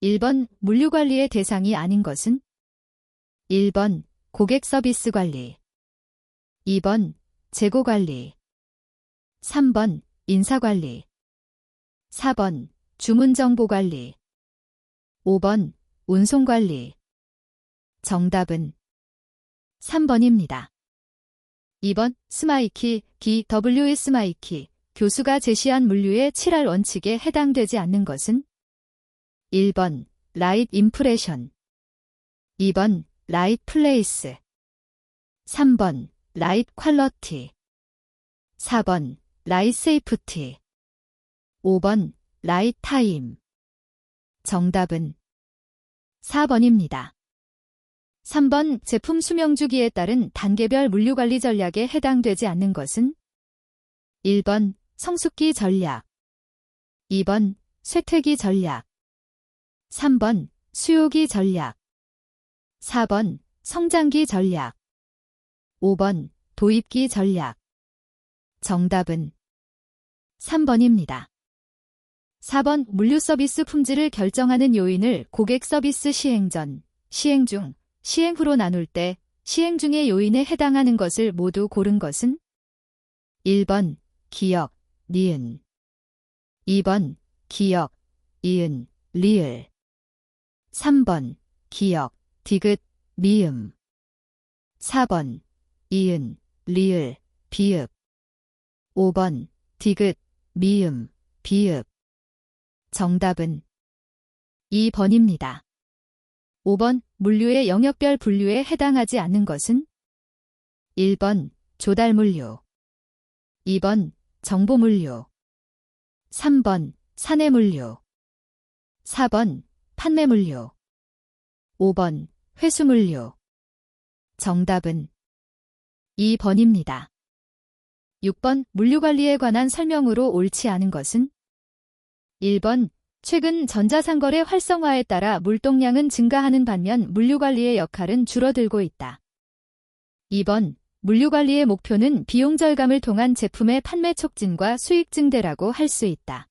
1번 물류관리의 대상이 아닌 것은? 1번 고객 서비스 관리, 2번 재고 관리, 3번 인사관리, 4번 주문 정보 관리, 5번 운송 관리. 정답은 3번입니다. 2번 스마이키, W 스마이키, 교수가 제시한 물류의 7R 원칙에 해당되지 않는 것은? 1번 라이트 임프레션, 2번 라이트 플레이스, 3번 라이트 퀄러티, 4번 라이트 세이프티, 5번 라이트 타임. 정답은 4번입니다. 3번 제품 수명주기에 따른 단계별 물류관리 전략에 해당되지 않는 것은? 1번 성숙기 전략, 2번 쇠퇴기 전략, 3번 수요기 전략, 4번 성장기 전략, 5번 도입기 전략. 정답은 3번입니다. 4번 물류 서비스 품질을 결정하는 요인을 고객 서비스 시행 전, 시행 중, 시행 후로 나눌 때 시행 중의 요인에 해당하는 것을 모두 고른 것은? 1번 기역, 니은, 2번 기역, 이은, 리을, 3번 기역, 디귿, 미음, 4번 이은, 리을, 비읍, 5번 디귿, 미음, 비읍. 정답은 2번입니다. 5번 물류의 영역별 분류에 해당하지 않는 것은? 1번 조달물류, 2번 정보물류, 3번 사내물류, 4번 판매물류, 5번 회수물류. 정답은 2번입니다. 6번 물류관리에 관한 설명으로 옳지 않은 것은? 1번 최근 전자상거래 활성화에 따라 물동량은 증가하는 반면 물류관리의 역할은 줄어들고 있다. 2번 물류관리의 목표는 비용 절감을 통한 제품의 판매 촉진과 수익 증대라고 할 수 있다.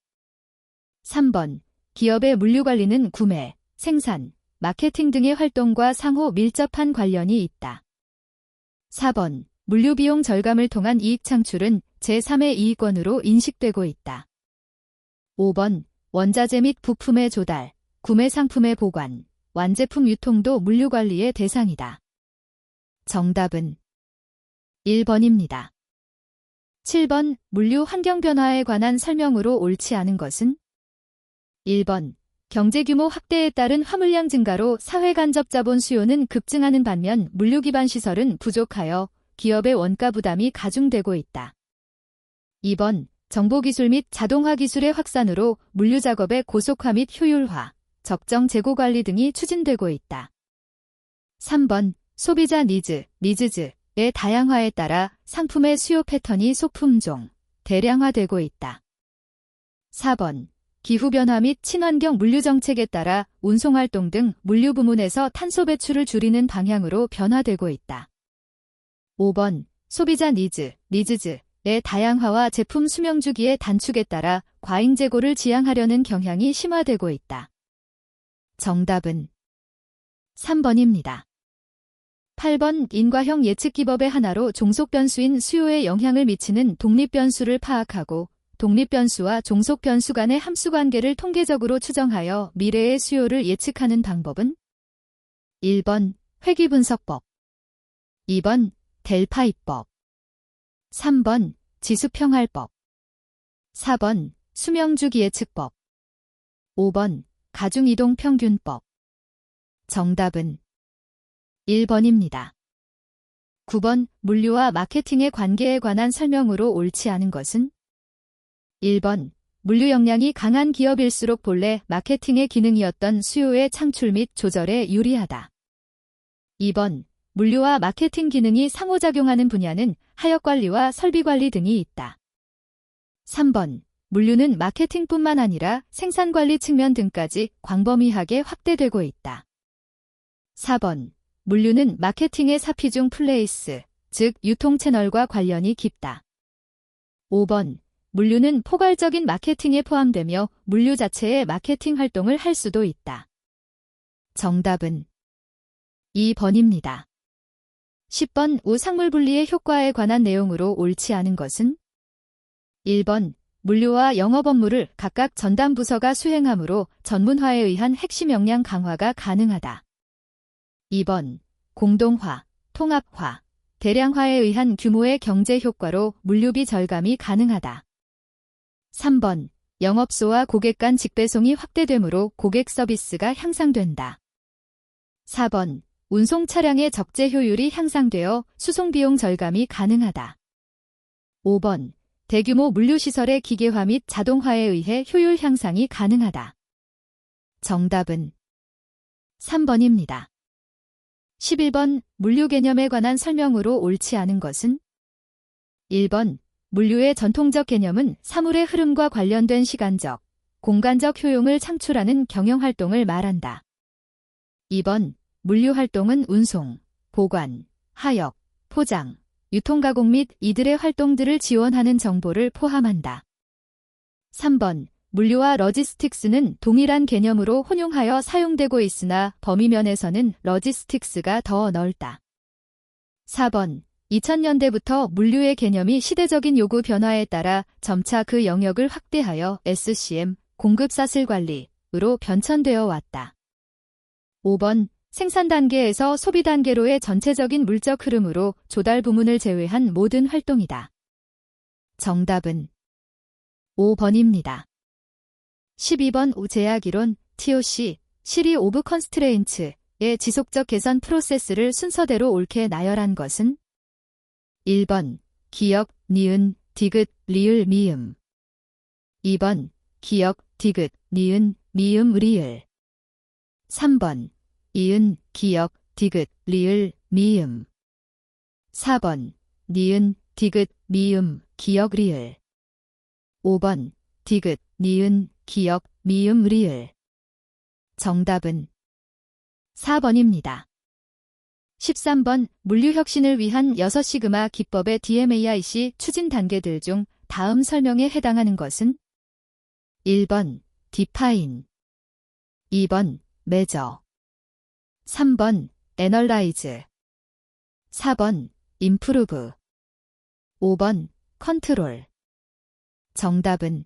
3번 기업의 물류관리는 구매, 생산, 마케팅 등의 활동과 상호 밀접한 관련이 있다. 4번 물류비용 절감을 통한 이익 창출은 제3의 이익원으로 인식되고 있다. 5번 원자재 및 부품의 조달, 구매 상품의 보관, 완제품 유통도 물류관리의 대상이다. 정답은 1번입니다. 7번 물류 환경 변화에 관한 설명으로 옳지 않은 것은? 1번 경제규모 확대에 따른 화물량 증가로 사회 간접 자본 수요는 급증하는 반면 물류 기반 시설은 부족하여 기업의 원가 부담이 가중되고 있다. 2번 정보기술 및 자동화 기술의 확산으로 물류 작업의 고속화 및 효율화, 적정 재고 관리 등이 추진되고 있다. 3번 소비자 니즈의 다양화에 따라 상품의 수요 패턴이 소품종, 대량화되고 있다. 4번 기후변화 및 친환경 물류 정책에 따라 운송활동 등 물류 부문에서 탄소 배출을 줄이는 방향으로 변화되고 있다. 5번 소비자 니즈의 다양화와 제품 수명주기의 단축에 따라 과잉 재고를 지향하려는 경향이 심화되고 있다. 정답은 3번입니다. 8번 인과형 예측 기법의 하나로 종속 변수인 수요에 영향을 미치는 독립 변수를 파악하고 독립 변수와 종속 변수 간의 함수 관계를 통계적으로 추정하여 미래의 수요를 예측하는 방법은? 1번 회귀분석법, 2번 델파이법, 3번 지수평할법, 4번 수명주기 예측법, 5번 가중이동평균법. 정답은 1번입니다. 9번 물류와 마케팅의 관계에 관한 설명으로 옳지 않은 것은? 1번 물류 역량이 강한 기업일수록 본래 마케팅의 기능이었던 수요의 창출 및 조절에 유리하다. 2번 물류와 마케팅 기능이 상호작용하는 분야는 하역관리와 설비관리 등이 있다. 3번 물류는 마케팅뿐만 아니라 생산관리 측면 등까지 광범위하게 확대되고 있다. 4번 물류는 마케팅의 사피 중 플레이스, 즉 유통 채널과 관련이 깊다. 5번 물류는 포괄적인 마케팅에 포함되며 물류 자체의 마케팅 활동을 할 수도 있다. 정답은 2번입니다. 10번 오상물 분리의 효과에 관한 내용으로 옳지 않은 것은 1번 물류와 영업 업무를 각각 전담 부서가 수행하므로 전문화에 의한 핵심 역량 강화가 가능하다. 2번 공동화, 통합화, 대량화에 의한 규모의 경제 효과로 물류비 절감이 가능하다. 3번 영업소와 고객 간 직배송이 확대되므로 고객 서비스가 향상된다. 4번 운송 차량의 적재 효율이 향상되어 수송 비용 절감이 가능하다. 5번 대규모 물류시설의 기계화 및 자동화에 의해 효율 향상이 가능하다. 정답은 3번입니다. 11번 물류 개념에 관한 설명으로 옳지 않은 것은 1번 물류의 전통적 개념은 사물의 흐름과 관련된 시간적, 공간적 효용을 창출하는 경영활동을 말한다. 2번 물류 활동은 운송, 보관, 하역, 포장, 유통가공 및 이들의 활동들을 지원하는 정보를 포함한다. 3번 물류와 러지스틱스는 동일한 개념으로 혼용하여 사용되고 있으나 범위면에서는 러지스틱스가 더 넓다. 4번 2000년대부터 물류의 개념이 시대적인 요구 변화에 따라 점차 그 영역을 확대하여 SCM, 공급사슬 관리로 변천되어 왔다. 5번 생산 단계에서 소비 단계로의 전체적인 물적 흐름으로 조달 부문을 제외한 모든 활동이다. 정답은 5번입니다. 12번 제약이론, TOC, 시리 오브 컨스트레인츠의 지속적 개선 프로세스를 순서대로 옳게 나열한 것은 1번 기역, 니은, 디귿, 리을, 미음 2번 기역, 디귿, 니은, 미음, 리을 3번 이은, 기역, 디귿, 리을, 미음 4번 니은, 디귿, 미음, 기역, 리을 5번 디귿, 니은, 기역, 미음, 리을 정답은 4번입니다. 13번 물류혁신을 위한 6시그마 기법의 DMAIC 추진 단계들 중 다음 설명에 해당하는 것은 1번 디파인 2번 메저 3번 애널라이즈 4번 임프루브 5번 컨트롤 정답은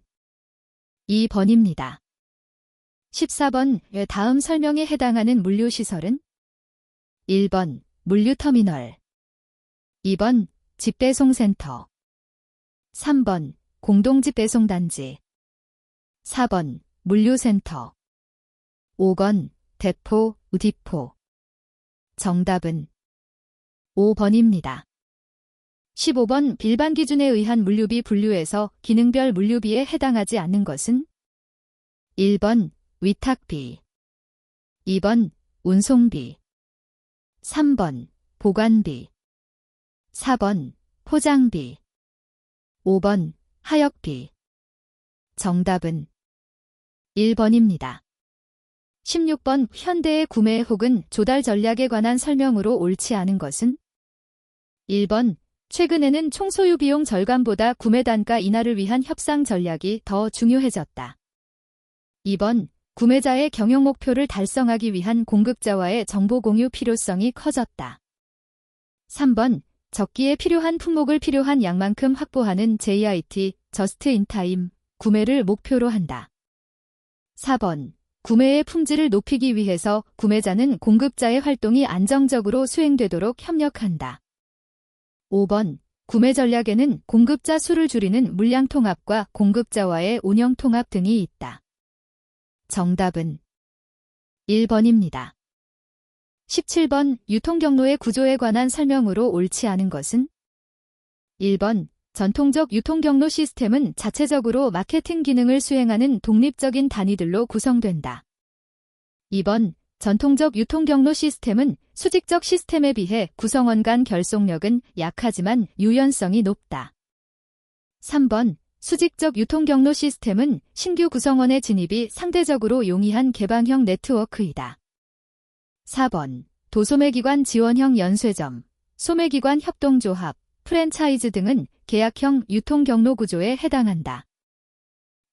2번입니다. 14번 다음 설명에 해당하는 물류시설은 1번 물류터미널 2번 집배송센터 3번 공동집배송단지 4번 물류센터 5번 대포, 디포 정답은 5번입니다. 15번 일반 기준에 의한 물류비 분류에서 기능별 물류비에 해당하지 않는 것은 1번 위탁비 2번 운송비 3번 보관비 4번 포장비 5번 하역비 정답은 1번입니다. 16번 현대의 구매 혹은 조달 전략에 관한 설명으로 옳지 않은 것은 1번 최근에는 총소유 비용 절감보다 구매 단가 인하를 위한 협상 전략이 더 중요해졌다. 2번 구매자의 경영 목표를 달성하기 위한 공급자와의 정보 공유 필요성이 커졌다. 3번 적기에 필요한 품목을 필요한 양만큼 확보하는 JIT, Just in Time, 구매를 목표로 한다. 4번 구매의 품질을 높이기 위해서 구매자는 공급자의 활동이 안정적으로 수행되도록 협력한다. 5번 구매 전략에는 공급자 수를 줄이는 물량 통합과 공급자와의 운영 통합 등이 있다. 정답은 1번입니다. 17번 유통경로의 구조에 관한 설명으로 옳지 않은 것은 1번 전통적 유통경로 시스템은 자체적으로 마케팅 기능을 수행하는 독립적인 단위들로 구성된다. 2번 전통적 유통경로 시스템은 수직적 시스템에 비해 구성원 간 결속력은 약하지만 유연성이 높다. 3번 수직적 유통경로 시스템은 신규 구성원의 진입이 상대적으로 용이한 개방형 네트워크이다. 4번 도소매기관 지원형 연쇄점, 소매기관 협동조합, 프랜차이즈 등은 계약형 유통경로 구조에 해당한다.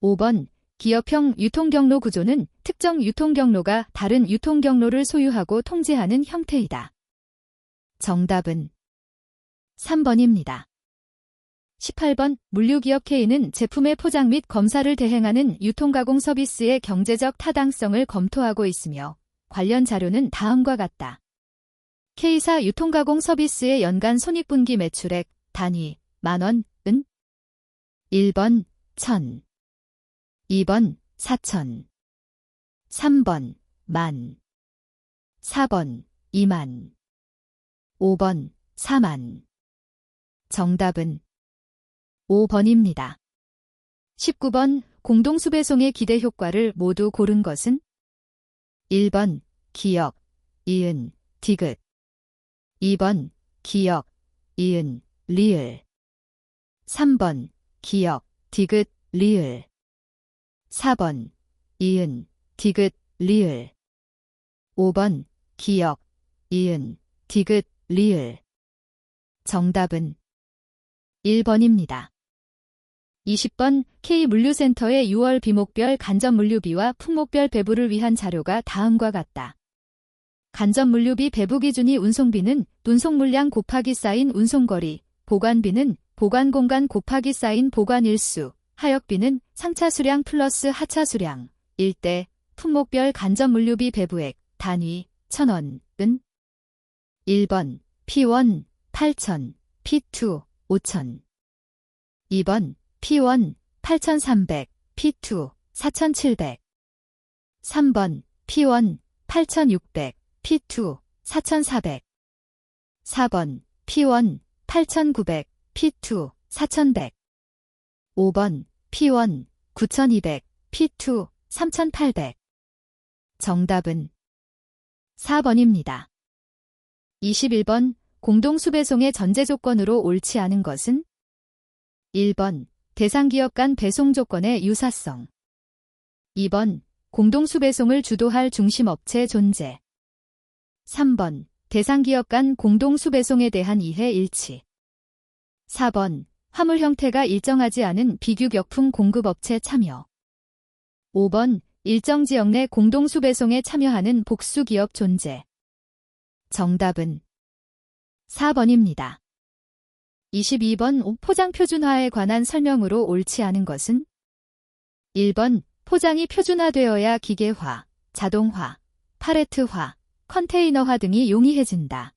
5번 기업형 유통경로 구조는 특정 유통경로가 다른 유통경로를 소유하고 통제하는 형태이다. 정답은 3번입니다. 18번 물류기업 K는 제품의 포장 및 검사를 대행하는 유통가공 서비스의 경제적 타당성을 검토하고 있으며 관련 자료는 다음과 같다. K사 유통가공 서비스의 연간 손익분기 매출액 단위 만원, 은 1번 1000, 2번 4000, 3번 만, 4번 2만, 5번 4만. 정답은 5번입니다. 19번 공동수배송의 기대 효과를 모두 고른 것은 1번 기역, 이은, 디귿 2번 기역, 이은, 리을 3번 기역, 디귿, 리을 4번 이은, 디귿, 리을 5번 기역, 이은, 디귿, 리을. 정답은 1번입니다. 20번 K물류센터의 6월 비목별 간접물류비와 품목별 배부를 위한 자료가 다음과 같다. 간접물류비 배부 기준이 운송비는 운송물량 곱하기 쌓인 운송거리, 보관비는 보관공간 곱하기 쌓인 보관일수, 하역비는 상차수량 플러스 하차수량, 1대, 품목별 간접물류비 배부액, 단위, 1000원, 은 1번 P1, 8000, P2, 5000 2번 P1, 8300, P2, 4700 3번 P1, 8600, P2, 4400 4번 P1, 8900, P2, 4100 5번 P1, 9200, P2, 3800 정답은 4번입니다. 21번 공동수배송의 전제조건으로 옳지 않은 것은 1번 대상기업 간 배송 조건의 유사성 2번 공동수배송을 주도할 중심업체 존재 3번 대상기업 간 공동수배송에 대한 이해 일치 4번 화물 형태가 일정하지 않은 비규격품 공급업체 참여 5번 일정 지역 내 공동수배송에 참여하는 복수기업 존재 정답은 4번입니다. 22번 포장 표준화에 관한 설명으로 옳지 않은 것은 1번 포장이 표준화되어야 기계화, 자동화, 팔레트화, 컨테이너화 등이 용이해진다.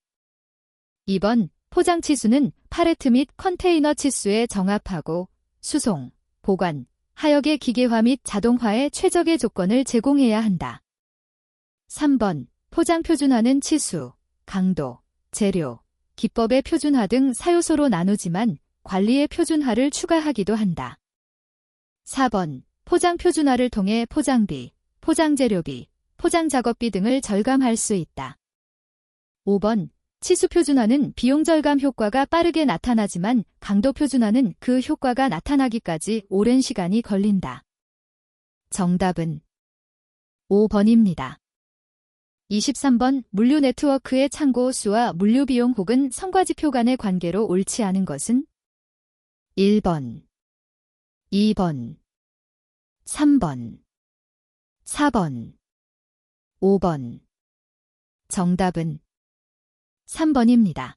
2번 포장 치수는 팔레트 및 컨테이너 치수에 정합하고 수송, 보관, 하역의 기계화 및 자동화에 최적의 조건을 제공해야 한다. 3번 포장 표준화는 치수, 강도, 재료, 기법의 표준화 등 사요소로 나누지만 관리의 표준화를 추가하기도 한다. 4번 포장 표준화를 통해 포장비, 포장재료비, 포장작업비 등을 절감할 수 있다. 5번 치수 표준화는 비용 절감 효과가 빠르게 나타나지만 강도 표준화는 그 효과가 나타나기까지 오랜 시간이 걸린다. 정답은 5번입니다. 23번 물류 네트워크의 창고 수와 물류 비용 혹은 성과지표 간의 관계로 옳지 않은 것은 1번, 2번, 3번, 4번, 5번. 정답은 3번입니다.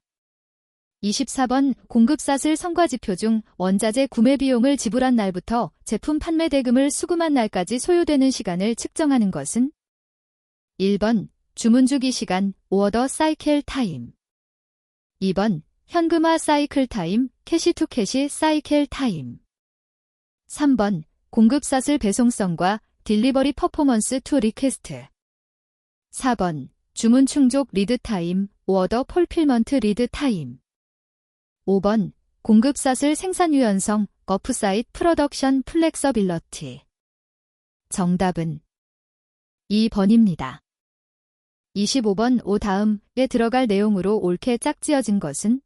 24번 공급사슬 성과지표 중 원자재 구매 비용을 지불한 날부터 제품 판매 대금을 수금한 날까지 소요되는 시간을 측정하는 것은 1번 주문 주기 시간, 오어더 사이클 타임 2번 현금화 사이클 타임, 캐시 투 캐시 사이클 타임 3번 공급사슬 배송성과 딜리버리 퍼포먼스 투 리퀘스트 4번 주문 충족 리드 타임, 오어더 폴필먼트 리드 타임 5번 공급사슬 생산 유연성, 어프사이트 프로덕션 플렉서빌러티 정답은 2번입니다. 25번 오 다음에 들어갈 내용으로 옳게 짝지어진 것은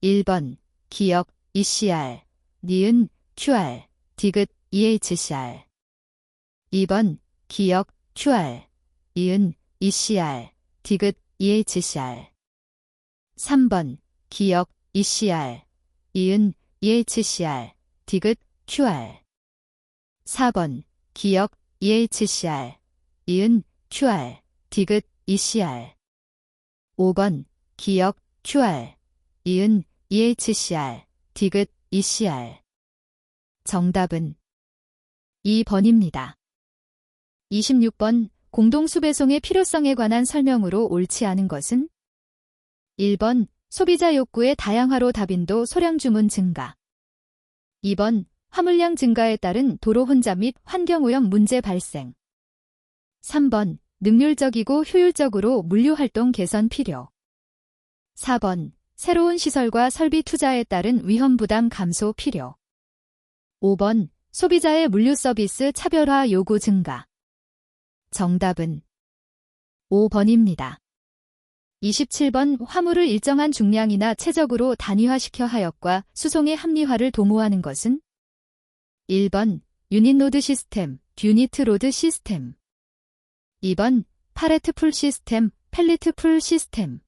1번 기역 ECR, 니은 QR, 디귿 EHCR 2번 기역 QR, 이은 ECR, 디귿 EHCR 3번 기역 ECR, 이은 EHCR, 디귿 QR 4번 기역 EHCR, 이은 QR, 디귿 ECR. 5번 기역 QR, 이은 EHCR, 디귿 ECR. 정답은 2번입니다. 26번 공동수배송의 필요성에 관한 설명으로 옳지 않은 것은? 1번 소비자 욕구의 다양화로 다빈도 소량 주문 증가. 2번 화물량 증가에 따른 도로 혼잡 및 환경오염 문제 발생. 3번 능률적이고 효율적으로 물류활동 개선 필요. 4번 새로운 시설과 설비 투자에 따른 위험 부담 감소 필요. 5번 소비자의 물류 서비스 차별화 요구 증가. 정답은 5번입니다. 27번 화물을 일정한 중량이나 체적으로 단위화시켜 하역과 수송의 합리화를 도모하는 것은? 1번 유닛 로드 시스템, 유니트 로드 시스템. 2번 팔레트 풀 시스템, 펠리트 풀 시스템.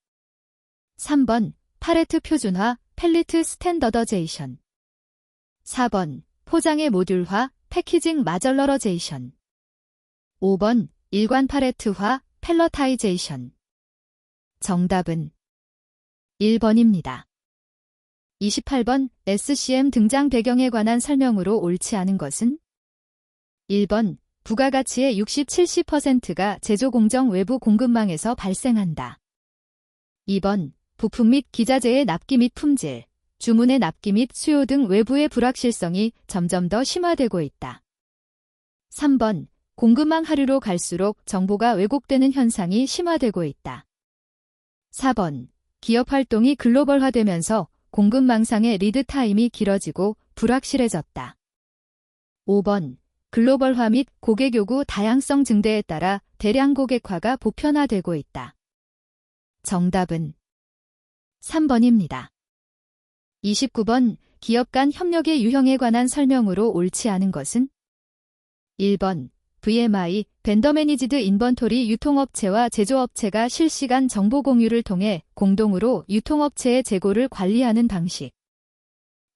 3번 팔레트 표준화, 펠리트 스탠더더제이션. 4번 포장의 모듈화, 패키징 마절러러제이션. 5번 일관 팔레트화, 펠러타이제이션. 정답은 1번입니다. 28번 SCM 등장 배경에 관한 설명으로 옳지 않은 것은? 1번 부가가치의 60-70%가 제조 공정 외부 공급망에서 발생한다. 2번 부품 및 기자재의 납기 및 품질, 주문의 납기 및 수요 등 외부의 불확실성이 점점 더 심화되고 있다. 3번 공급망 하류로 갈수록 정보가 왜곡되는 현상이 심화되고 있다. 4번 기업 활동이 글로벌화되면서 공급망상의 리드 타임이 길어지고 불확실해졌다. 5번 글로벌화 및 고객 요구 다양성 증대에 따라 대량 고객화가 보편화되고 있다. 정답은 3번입니다. 29번 기업 간 협력의 유형에 관한 설명으로 옳지 않은 것은? 1번 VMI, 벤더 매니지드 인번토리 유통업체와 제조업체가 실시간 정보 공유를 통해 공동으로 유통업체의 재고를 관리하는 방식.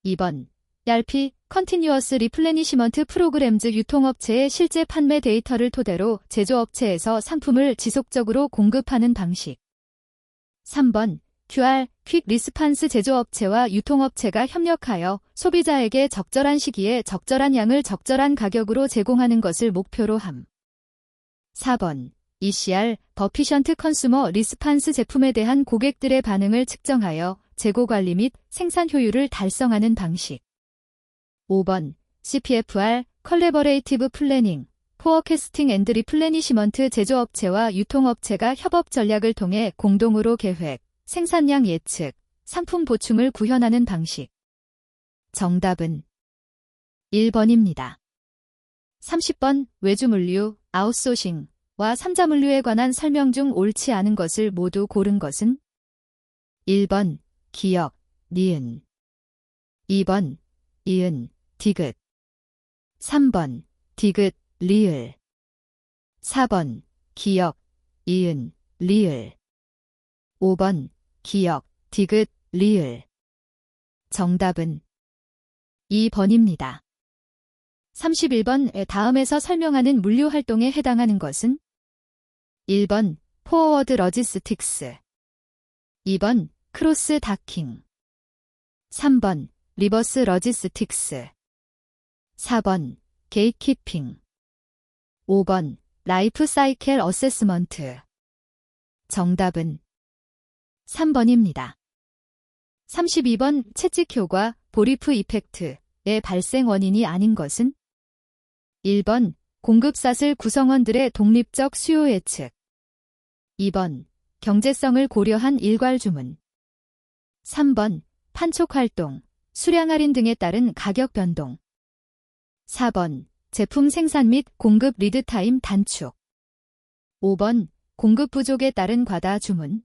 2번 ERP, 컨티뉴어스 리플레니시먼트 프로그램즈 유통업체의 실제 판매 데이터를 토대로 제조업체에서 상품을 지속적으로 공급하는 방식. 3번 QR, 퀵 리스판스 제조업체와 유통업체가 협력하여 소비자에게 적절한 시기에 적절한 양을 적절한 가격으로 제공하는 것을 목표로 함. 4번 ECR, 버피션트 컨슈머 리스판스 제품에 대한 고객들의 반응을 측정하여 재고 관리 및 생산 효율을 달성하는 방식. 5번 CPFR, 컬래버레이티브 플래닝, 포어캐스팅 앤드 리플레니시먼트 제조업체와 유통업체가 협업 전략을 통해 공동으로 계획, 생산량 예측, 상품 보충을 구현하는 방식. 정답은 1번입니다. 30번 외주물류, 아웃소싱과 3자물류에 관한 설명 중 옳지 않은 것을 모두 고른 것은? 1번 기역, 니은. 2번 이은, 디귿. 3번 디귿, 리을. 4번 기역, 이은, 리을. 5번 기역, 디귿, 리을. 정답은 2번입니다. 31번 다음에서 설명하는 물류 활동에 해당하는 것은? 1번 포워드 러지스틱스. 2번 크로스 다킹. 3번 리버스 러지스틱스. 4번 게이트키핑. 5번 라이프 사이클 어세스먼트. 정답은 3번입니다. 32번 채찍효과, 보리프 이펙트의 발생 원인이 아닌 것은? 1번 공급사슬 구성원들의 독립적 수요 예측. 2번 경제성을 고려한 일괄 주문. 3번 판촉 활동, 수량 할인 등에 따른 가격 변동. 4번 제품 생산 및 공급 리드 타임 단축. 5번 공급 부족에 따른 과다 주문.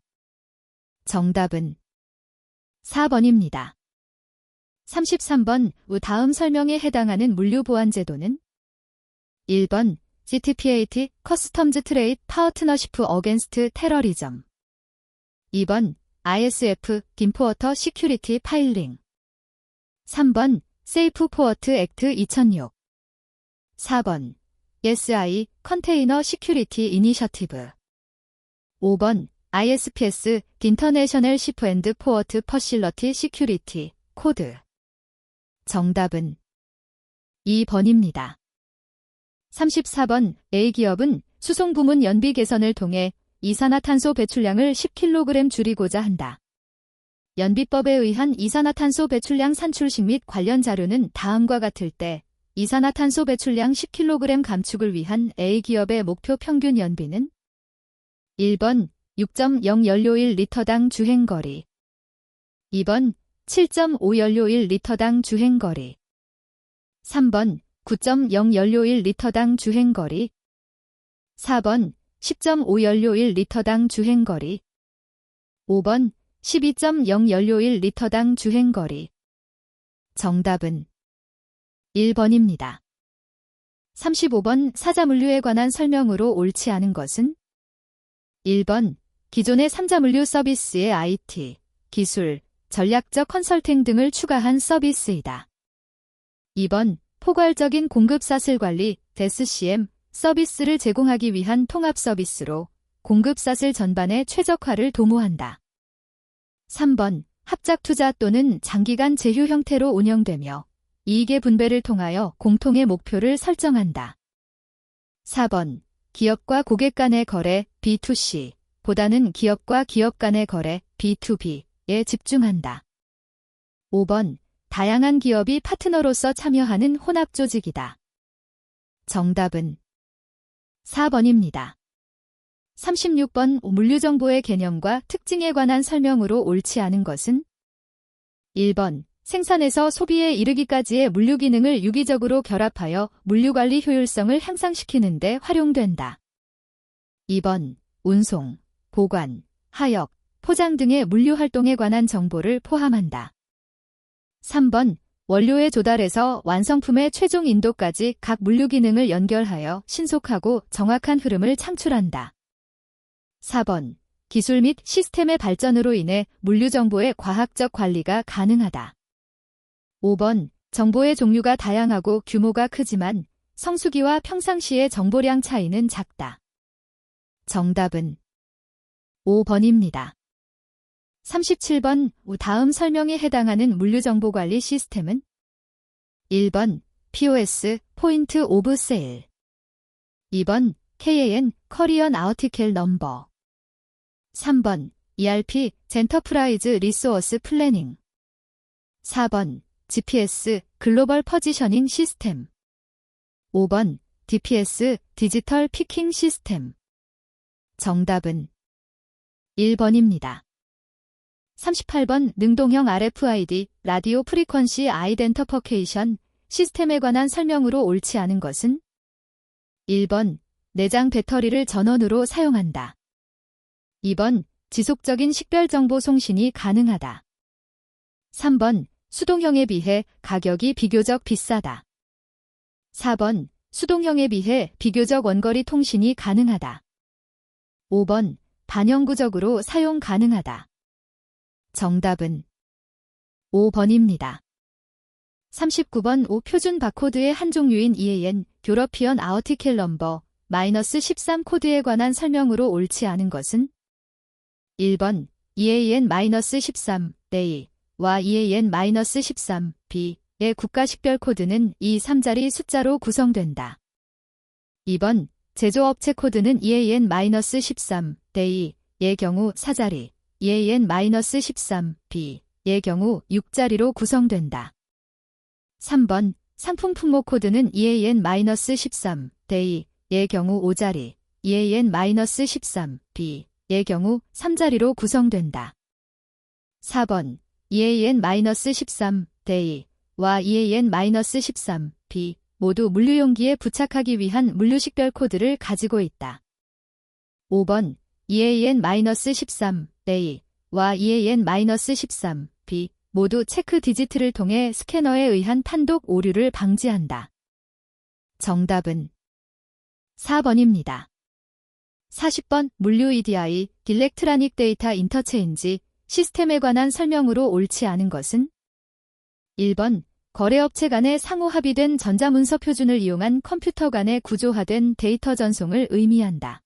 정답은 4번입니다. 33번 다음 설명에 해당하는 물류보안제도는? 1번 CTPAT, 커스텀즈 트레이드 파트너시프 어게인스트 테러리즘. 2번 ISF, 김포워터 시큐리티 파일링. 3번 세이프 포어트 액트 2006. 4번 SI 컨테이너 시큐리티 이니셔티브. 5번 ISPS 인터내셔널 시프 앤드 포어트 퍼실러티 시큐리티 코드. 정답은 2번입니다. 34번 A기업은 수송 부문 연비 개선을 통해 이산화탄소 배출량을 10kg 줄이고자 한다. 연비법에 의한 이산화탄소 배출량 산출식 및 관련 자료는 다음과 같을 때 이산화탄소 배출량 10kg 감축을 위한 A기업의 목표 평균 연비는 1번 6.0 연료일 리터당 주행거리, 2번 7.5 연료일 리터당 주행거리, 3번 9.0 연료일 리터당 주행거리, 4번 10.5 연료일 리터당 주행거리, 5번 12.0 연료일 리터당 주행거리. 정답은 1번입니다. 35번 사자물류에 관한 설명으로 옳지 않은 것은 1번 기존의 삼자물류 서비스에 IT, 기술, 전략적 컨설팅 등을 추가한 서비스이다. 2번 포괄적인 공급 사슬 관리, SCM 서비스를 제공하기 위한 통합 서비스로 공급 사슬 전반의 최적화를 도모한다. 3번 합작 투자 또는 장기간 제휴 형태로 운영되며 이익의 분배를 통하여 공통의 목표를 설정한다. 4번 기업과 고객 간의 거래 B2C 보다는 기업과 기업 간의 거래 B2B에 집중한다. 5번 다양한 기업이 파트너로서 참여하는 혼합 조직이다. 정답은 4번입니다. 36번 물류정보의 개념과 특징에 관한 설명으로 옳지 않은 것은 1번 생산에서 소비에 이르기까지의 물류 기능을 유기적으로 결합하여 물류관리 효율성을 향상시키는 데 활용된다. 2번 운송, 보관, 하역, 포장 등의 물류 활동에 관한 정보를 포함한다. 3번 원료의 조달에서 완성품의 최종 인도까지 각 물류 기능을 연결하여 신속하고 정확한 흐름을 창출한다. 4번 기술 및 시스템의 발전으로 인해 물류 정보의 과학적 관리가 가능하다. 5번 정보의 종류가 다양하고 규모가 크지만 성수기와 평상시의 정보량 차이는 작다. 정답은 5번입니다. 37번 다음 설명에 해당하는 물류정보관리 시스템은 1번 POS 포인트 오브 세일, 2번 KAN 커리언 아우티켈 넘버, 3번 ERP 젠터프라이즈 리소어스 플래닝, 4번 GPS 글로벌 퍼지셔닝 시스템, 5번 DPS 디지털 피킹 시스템. 정답은 1번입니다. 38번 능동형 RFID 라디오 프리퀀시 아이덴터퍼케이션 시스템에 관한 설명으로 옳지 않은 것은 1번 내장 배터리를 전원으로 사용한다. 2번 지속적인 식별정보 송신이 가능하다. 3번 수동형에 비해 가격이 비교적 비싸다. 4번 수동형에 비해 비교적 원거리 통신이 가능하다. 5번 반영구적으로 사용 가능하다. 정답은 5번입니다. 39번 표준 바코드의 한 종류인 EAN 유러피언 아우티켈 넘버 -13 코드에 관한 설명으로 옳지 않은 것은 1번 EAN-13 D와 EAN-13 B의 국가식별 코드는 이 3자리 숫자로 구성된다. 2번 제조업체 코드는 EAN-13 D의 경우 4자리, EAN-13 B의 경우 6자리로 구성된다. 3번 상품 품목 코드는 EAN-13 D의 경우 5자리, EAN-13 B의 경우 3자리로 구성된다. 4번 EAN-13 D와 EAN-13 B 모두 물류용기에 부착하기 위한 물류식별 코드를 가지고 있다. 5번 EAN-13 D와 EAN-13 B 모두 체크 디지트를 통해 스캐너에 의한 판독 오류를 방지한다. 정답은 4번입니다. 40번 물류 EDI 일렉트라닉 데이터 인터체인지 시스템에 관한 설명으로 옳지 않은 것은 1번 거래업체 간의 상호 합의된 전자문서 표준을 이용한 컴퓨터 간의 구조화된 데이터 전송을 의미한다.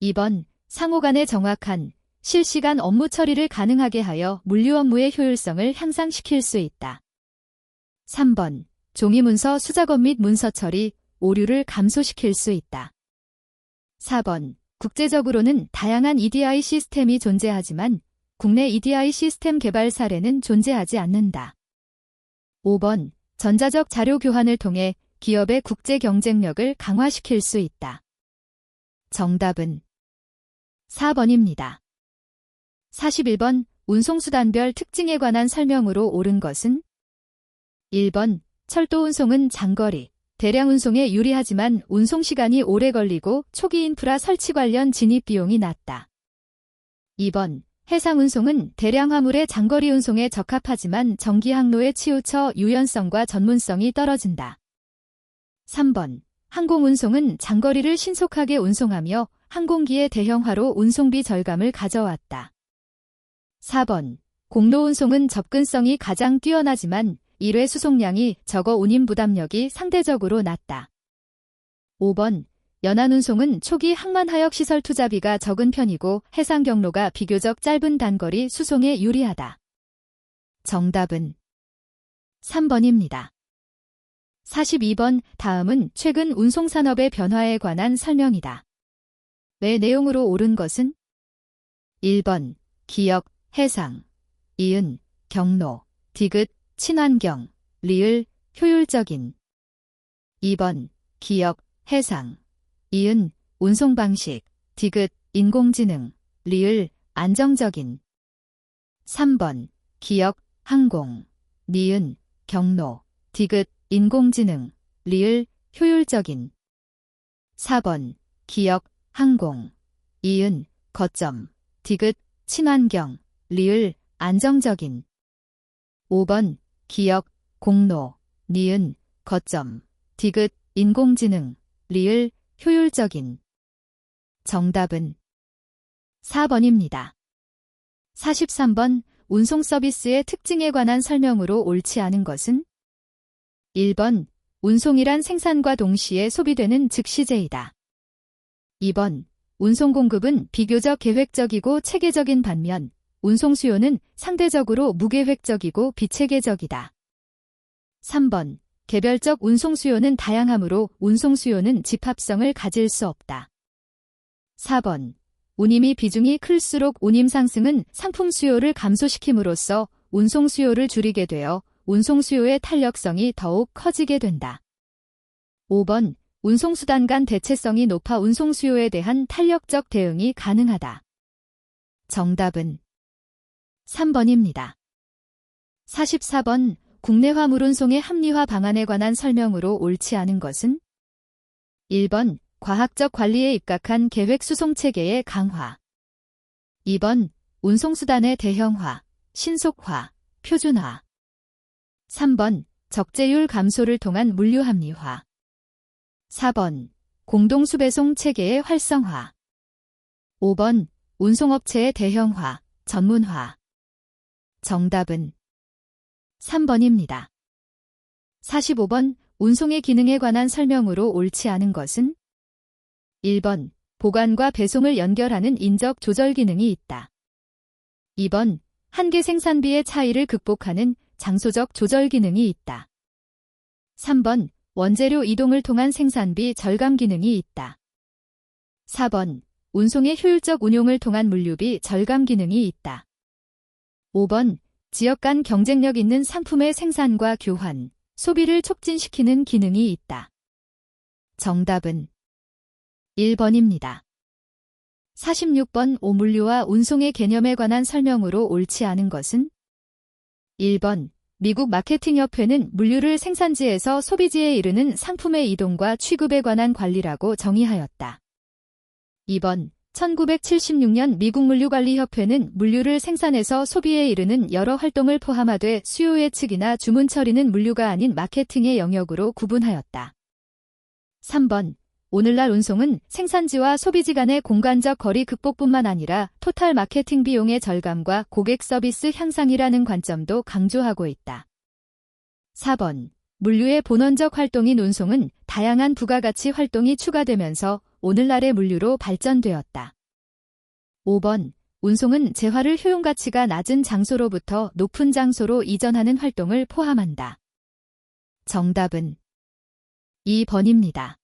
2번, 상호 간의 정확한, 실시간 업무 처리를 가능하게 하여 물류 업무의 효율성을 향상시킬 수 있다. 3번, 종이문서 수작업 및 문서 처리, 오류를 감소시킬 수 있다. 4번, 국제적으로는 다양한 EDI 시스템이 존재하지만 국내 EDI 시스템 개발 사례는 존재하지 않는다. 5번, 전자적 자료 교환을 통해 기업의 국제 경쟁력을 강화시킬 수 있다. 정답은 4번입니다. 41번, 운송수단별 특징에 관한 설명으로 옳은 것은 1번, 철도 운송은 장거리, 대량 운송에 유리하지만 운송시간이 오래 걸리고 초기 인프라 설치 관련 진입 비용이 낮다. 2번, 해상 운송은 대량 화물의 장거리 운송에 적합하지만 정기 항로에 치우쳐 유연성과 전문성이 떨어진다. 3번, 항공 운송은 장거리를 신속하게 운송하며 항공기의 대형화로 운송비 절감을 가져왔다. 4번, 공로 운송은 접근성이 가장 뛰어나지만 일회 수송량이 적어 운임 부담력이 상대적으로 낮다. 5번, 연안운송은 초기 항만하역 시설 투자비가 적은 편이고 해상 경로가 비교적 짧은 단거리 수송에 유리하다. 정답은 3번입니다. 42번, 다음은 최근 운송산업의 변화에 관한 설명이다. 외 내용으로 옳은 것은 1번, 기역, 해상, 이은, 경로, 디귿, 친환경, 리을, 효율적인. 2번, 기역, 해상, 이은, 운송방식, 디귿, 인공지능, 리을, 안정적인. 3번, 기역, 항공, 니은, 경로, 디귿, 인공지능, 리을, 효율적인. 4번, 기역, 항공, 이은, 거점, 디귿, 친환경, 리을, 안정적인. 5번, 기역, 공로, 니은, 거점, 디귿, 인공지능, 리을, 효율적인. 정답은 4번입니다. 43번, 운송 서비스의 특징에 관한 설명으로 옳지 않은 것은 1번, 운송이란 생산과 동시에 소비되는 즉시제이다. 2번, 운송 공급은 비교적 계획적이고 체계적인 반면 운송 수요는 상대적으로 무계획적이고 비체계적이다. 3번, 개별적 운송 수요는 다양하므로 운송 수요는 집합성을 가질 수 없다. 4번, 운임이 비중이 클수록 운임 상승은 상품 수요를 감소시킴으로써 운송 수요를 줄이게 되어 운송 수요의 탄력성이 더욱 커지게 된다. 5번, 운송수단 간 대체성이 높아 운송 수요에 대한 탄력적 대응이 가능하다. 정답은 3번입니다. 44번, 국내 화물 운송의 합리화 방안에 관한 설명으로 옳지 않은 것은 1번, 과학적 관리에 입각한 계획 수송 체계의 강화. 2번, 운송수단의 대형화, 신속화, 표준화. 3번, 적재율 감소를 통한 물류 합리화. 4번, 공동수배송 체계의 활성화. 5번, 운송업체의 대형화, 전문화. 정답은 3번입니다. 45번, 운송의 기능에 관한 설명으로 옳지 않은 것은 1번, 보관과 배송을 연결하는 인적 조절 기능이 있다. 2번, 한계 생산비의 차이를 극복하는 장소적 조절 기능이 있다. 3번, 원재료 이동을 통한 생산비 절감 기능이 있다. 4번, 운송의 효율적 운용을 통한 물류비 절감 기능이 있다. 5번, 지역 간 경쟁력 있는 상품의 생산과 교환, 소비를 촉진시키는 기능이 있다. 정답은 1번입니다. 46번, 오물류와 운송의 개념에 관한 설명으로 옳지 않은 것은 1번, 미국 마케팅협회는 물류를 생산지에서 소비지에 이르는 상품의 이동과 취급에 관한 관리라고 정의하였다. 2번, 1976년 미국 물류관리협회는 물류를 생산해서 소비에 이르는 여러 활동을 포함하되 수요 예측이나 주문 처리는 물류가 아닌 마케팅의 영역으로 구분하였다. 3번, 오늘날 운송은 생산지와 소비지 간의 공간적 거리 극복뿐만 아니라 토탈 마케팅 비용의 절감과 고객 서비스 향상이라는 관점도 강조하고 있다. 4번. 물류의 본원적 활동인 운송은 다양한 부가가치 활동이 추가되면서 오늘날의 물류로 발전되었다. 5번. 운송은 재화를 효용가치가 낮은 장소로부터 높은 장소로 이전하는 활동을 포함한다. 정답은 2번입니다.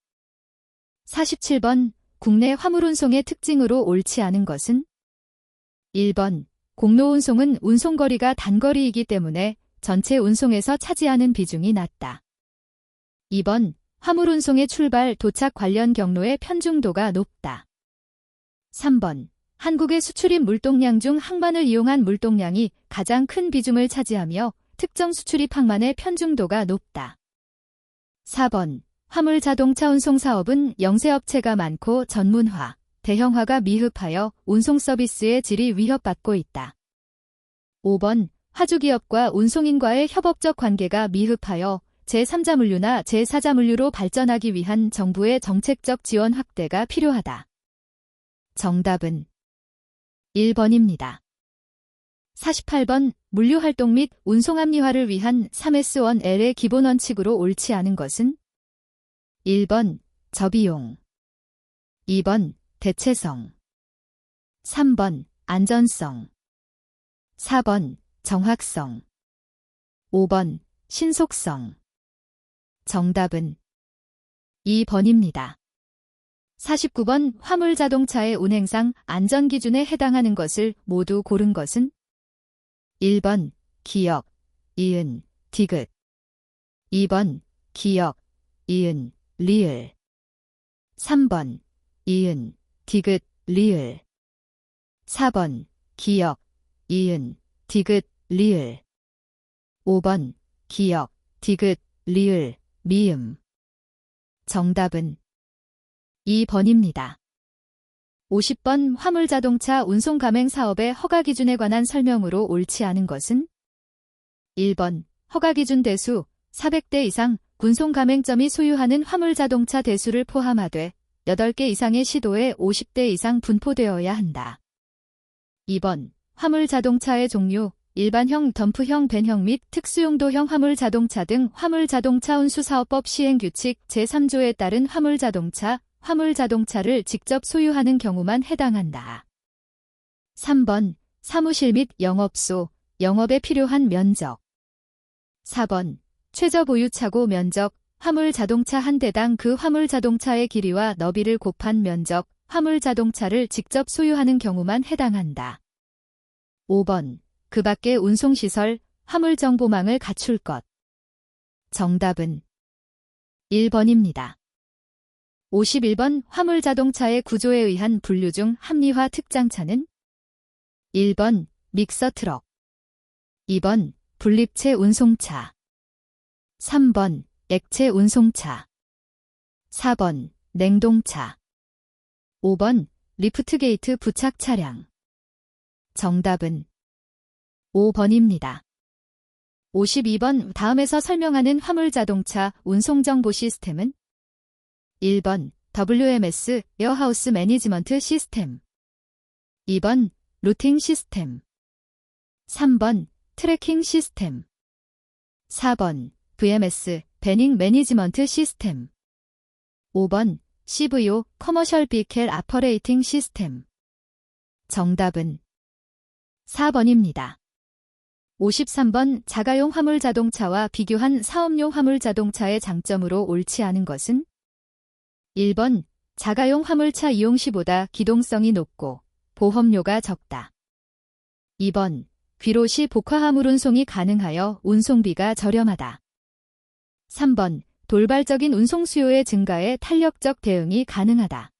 47번. 국내 화물운송의 특징으로 옳지 않은 것은? 1번. 공로운송은 운송거리가 단거리이기 때문에 전체 운송에서 차지하는 비중이 낮다. 2번. 화물운송의 출발, 도착 관련 경로의 편중도가 높다. 3번. 한국의 수출입 물동량 중 항만을 이용한 물동량이 가장 큰 비중을 차지하며 특정 수출입 항만의 편중도가 높다. 4번. 화물 자동차 운송 사업은 영세업체가 많고 전문화, 대형화가 미흡하여 운송 서비스의 질이 위협받고 있다. 5번. 화주기업과 운송인과의 협업적 관계가 미흡하여 제3자 물류나 제4자 물류로 발전하기 위한 정부의 정책적 지원 확대가 필요하다. 정답은 1번입니다. 48번. 물류활동 및 운송합리화를 위한 3S1L의 기본 원칙으로 옳지 않은 것은? 1번. 저비용. 2번. 대체성. 3번. 안전성. 4번. 정확성. 5번. 신속성. 정답은 2번입니다. 49번. 화물 자동차의 운행상 안전기준에 해당하는 것을 모두 고른 것은? 1번. 기역, 이은, 디귿. 2번. 기역, 이은, 리을. 3번. 이은, 디귿, 리을. 4번. 기역, 이은, 디귿, 리을. 5번. 기역, 디귿, 리을, 미음. 정답은 2번입니다. 50번. 화물자동차 운송가맹 사업의 허가기준에 관한 설명으로 옳지 않은 것은? 1번. 허가기준 대수 400대 이상 운송가맹점이 소유하는 화물자동차 대수를 포함하되 8개 이상의 시도에 50대 이상 분포되어야 한다. 2번. 화물자동차의 종류 일반형, 덤프형, 밴형 및 특수용도형 화물자동차 등 화물자동차 운수사업법 시행규칙 제3조에 따른 화물자동차를 직접 소유하는 경우만 해당한다. 3번. 사무실 및 영업소, 영업에 필요한 면적. 4번. 최저 보유차고 면적, 화물자동차 한 대당 그 화물자동차의 길이와 너비를 곱한 면적, 화물자동차를 직접 소유하는 경우만 해당한다. 5번. 그 밖의 운송시설, 화물정보망을 갖출 것. 정답은 1번입니다. 51번. 화물자동차의 구조에 의한 분류 중 합리화 특장차는? 1번. 믹서트럭. 2번. 분립체 운송차. 3번. 액체 운송차. 4번. 냉동차. 5번. 리프트게이트 부착 차량. 정답은 5번입니다. 52번. 다음에서 설명하는 화물자동차 운송정보 시스템은? 1번. WMS 웨어하우스 매니지먼트 시스템. 2번. 루팅 시스템. 3번. 트래킹 시스템. 4번. VMS 배닝 매니지먼트 시스템. 5번. CVO 커머셜 비켈 아퍼레이팅 시스템. 정답은 4번입니다. 53번. 자가용 화물자동차와 비교한 사업용 화물자동차의 장점으로 옳지 않은 것은? 1번. 자가용 화물차 이용 시보다 기동성이 높고 보험료가 적다. 2번. 귀로 시 복화화물 운송이 가능하여 운송비가 저렴하다. 3번. 돌발적인 운송 수요의 증가에 탄력적 대응이 가능하다.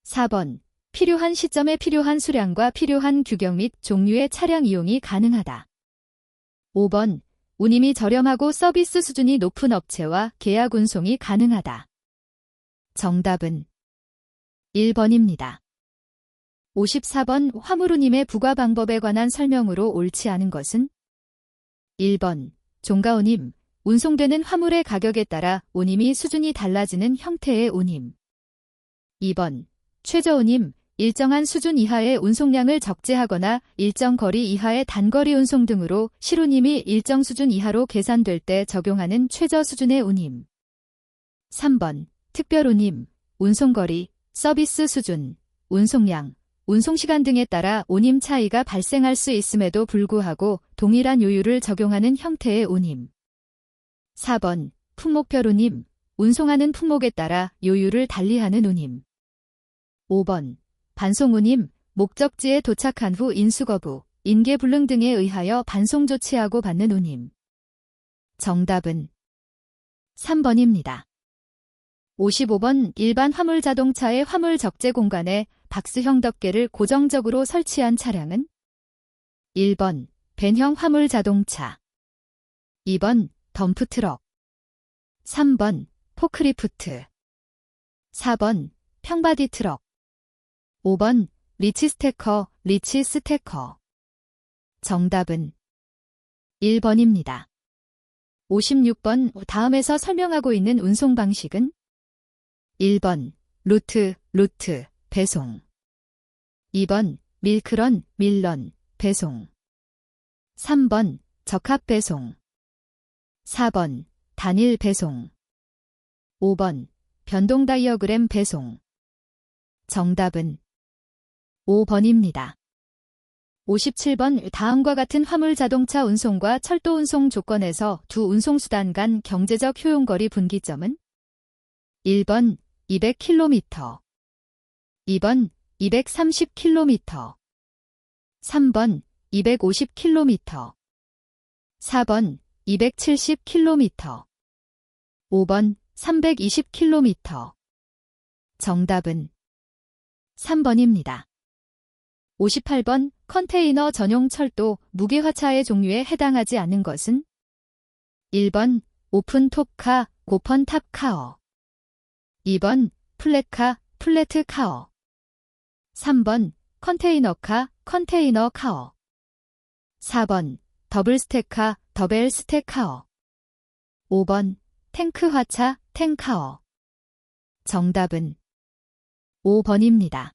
4번. 필요한 시점에 필요한 수량과 필요한 규격 및 종류의 차량 이용이 가능하다. 5번. 운임이 저렴하고 서비스 수준이 높은 업체와 계약 운송이 가능하다. 정답은 1번입니다. 54번. 화물 운임의 부과 방법에 관한 설명으로 옳지 않은 것은? 1번. 종가운임. 운송되는 화물의 가격에 따라 운임이 수준이 달라지는 형태의 운임. 2번. 최저운임. 일정한 수준 이하의 운송량을 적재하거나 일정 거리 이하의 단거리 운송 등으로 실운임이 일정 수준 이하로 계산될 때 적용하는 최저 수준의 운임. 3번 특별운임, 운송거리, 서비스 수준, 운송량, 운송시간 등에 따라 운임 차이가 발생할 수 있음에도 불구하고 동일한 요율을 적용하는 형태의 운임. 4번 품목별 운임, 운송하는 품목에 따라 요율을 달리하는 운임. 5번 반송 운임, 목적지에 도착한 후 인수 거부, 인계 불능 등에 의하여 반송 조치하고 받는 운임. 정답은 3번입니다. 55번 일반 화물 자동차의 화물 적재 공간에 박스형 덮개를 고정적으로 설치한 차량은 1번 벤형 화물 자동차, 2번 덤프트럭, 3번 포크리프트, 4번 평바디 트럭, 5번 리치 스태커, 리치 스태커. 정답은 1번입니다. 56번 다음에서 설명하고 있는 운송 방식은 1번 루트, 배송, 2번 밀크런, 밀런, 배송, 3번 적합 배송, 4번 단일 배송, 5번 변동 다이어그램 배송. 정답은 5번입니다. 57번 다음과 같은 화물 자동차 운송과 철도 운송 조건에서 두 운송수단 간 경제적 효용거리 분기점은 1번 200km, 2번 230km, 3번 250km, 4번 270km, 5번 320km. 정답은 3번입니다. 58번 컨테이너 전용 철도 무게화차의 종류에 해당하지 않는 것은 1번 오픈 톱카, 오펀 탑카어, 2번 플랫카, 플래트 카어, 3번 컨테이너카, 컨테이너 카어, 4번 더블 스택카, 더벨 스택카어, 5번 탱크 화차, 탱카어. 정답은 5번입니다.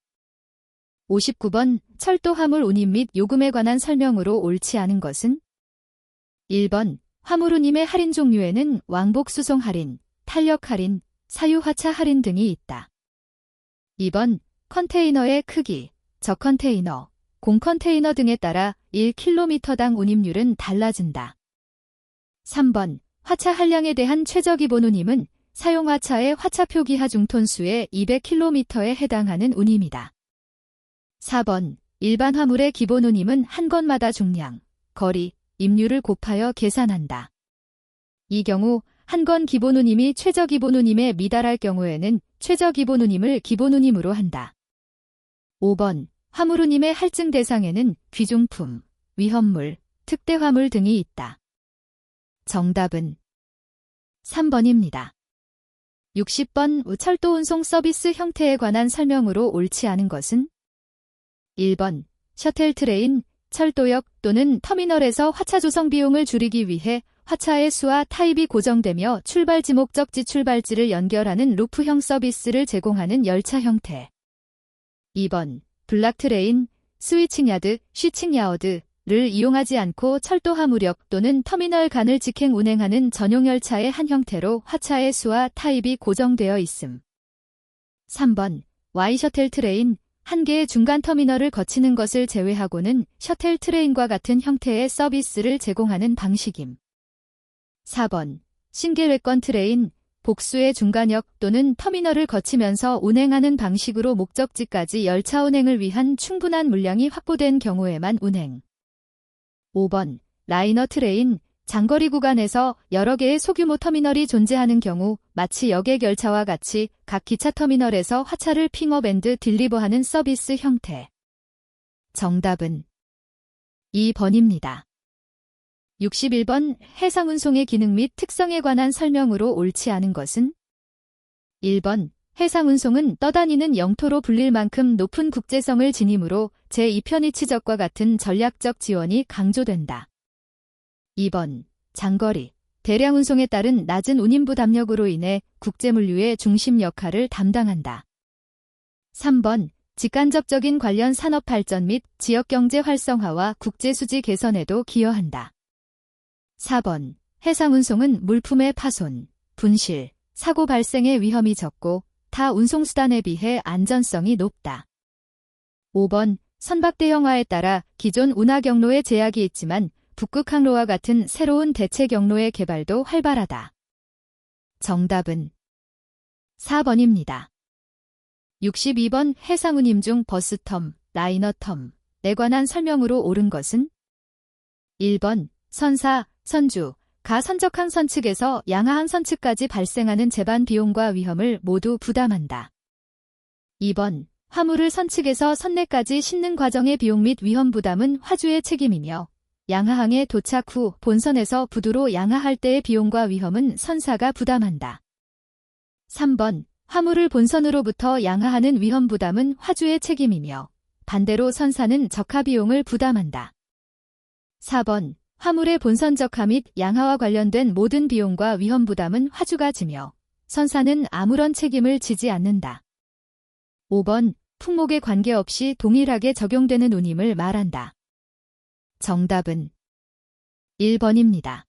59번 철도 화물 운임 및 요금에 관한 설명으로 옳지 않은 것은 1번 화물 운임의 할인 종류에는 왕복 수송 할인, 탄력 할인, 사유 화차 할인 등이 있다. 2번 컨테이너의 크기, 저컨테이너, 공컨테이너 등에 따라 1km당 운임률은 달라진다. 3번 화차 한량에 대한 최저 기본 운임은 사용 화차의 화차 표기 하중 톤수의 200km에 해당하는 운임이다. 4번 일반 화물의 기본 운임은 한 건마다 중량, 거리, 임률을 곱하여 계산한다. 이 경우 한 건 기본 운임이 최저 기본 운임에 미달할 경우에는 최저 기본 운임을 기본 운임으로 한다. 5번 화물 운임의 할증 대상에는 귀중품, 위험물, 특대 화물 등이 있다. 정답은 3번입니다. 60번 철도 운송 서비스 형태에 관한 설명으로 옳지 않은 것은 1번 셔틀 트레인, 철도역 또는 터미널에서 화차 조성 비용을 줄이기 위해 화차의 수와 타입이 고정되며 출발지 목적지 출발지를 연결하는 루프형 서비스를 제공하는 열차 형태. 2번 블락 트레인, 스위칭 야드, 쉬칭 야워드를 이용하지 않고 철도 화물역 또는 터미널 간을 직행 운행하는 전용 열차의 한 형태로 화차의 수와 타입이 고정되어 있음. 3번 Y 셔틀 트레인, 한 개의 중간 터미널을 거치는 것을 제외하고는 셔틀 트레인과 같은 형태의 서비스를 제공하는 방식임. 4번 싱글 외권 트레인, 복수의 중간역 또는 터미널을 거치면서 운행하는 방식으로 목적지까지 열차 운행을 위한 충분한 물량이 확보된 경우에만 운행. 5번 라이너 트레인, 장거리 구간에서 여러 개의 소규모 터미널이 존재하는 경우 마치 여객 열차와 같이 각 기차 터미널에서 화차를 픽업 앤드 딜리버하는 서비스 형태. 정답은 2번입니다. 61번 해상운송의 기능 및 특성에 관한 설명으로 옳지 않은 것은 1번 해상운송은 떠다니는 영토로 불릴 만큼 높은 국제성을 지니므로 제2편의 치적과 같은 전략적 지원이 강조된다. 2번 장거리, 대량 운송에 따른 낮은 운임부 담력으로 인해 국제물류의 중심 역할을 담당한다. 3번 직간접적인 관련 산업 발전 및 지역경제 활성화와 국제수지 개선에도 기여한다. 4번. 해상운송은 물품의 파손, 분실, 사고 발생의 위험이 적고 타 운송수단에 비해 안전성이 높다. 5번. 선박대형화에 따라 기존 운하 경로에 제약이 있지만 북극 항로와 같은 새로운 대체 경로의 개발도 활발하다. 정답은 4번입니다. 62번 해상운임 중 버스텀, 라이너텀에 관한 설명으로 옳은 것은 1번 선사, 선주, 가 선적항선 측에서 양하항선 측까지 발생하는 제반 비용과 위험을 모두 부담한다. 2번 화물을 선측에서 선내까지 싣는 과정의 비용 및 위험 부담은 화주의 책임이며 양하항에 도착 후 본선에서 부두로 양하할 때의 비용과 위험은 선사가 부담한다. 3번 화물을 본선으로부터 양하하는 위험 부담은 화주의 책임이며 반대로 선사는 적하 비용을 부담한다. 4번 화물의 본선 적하 및 양하와 관련된 모든 비용과 위험 부담은 화주가 지며 선사는 아무런 책임을 지지 않는다. 5번 품목에 관계없이 동일하게 적용되는 운임을 말한다. 정답은 1번입니다.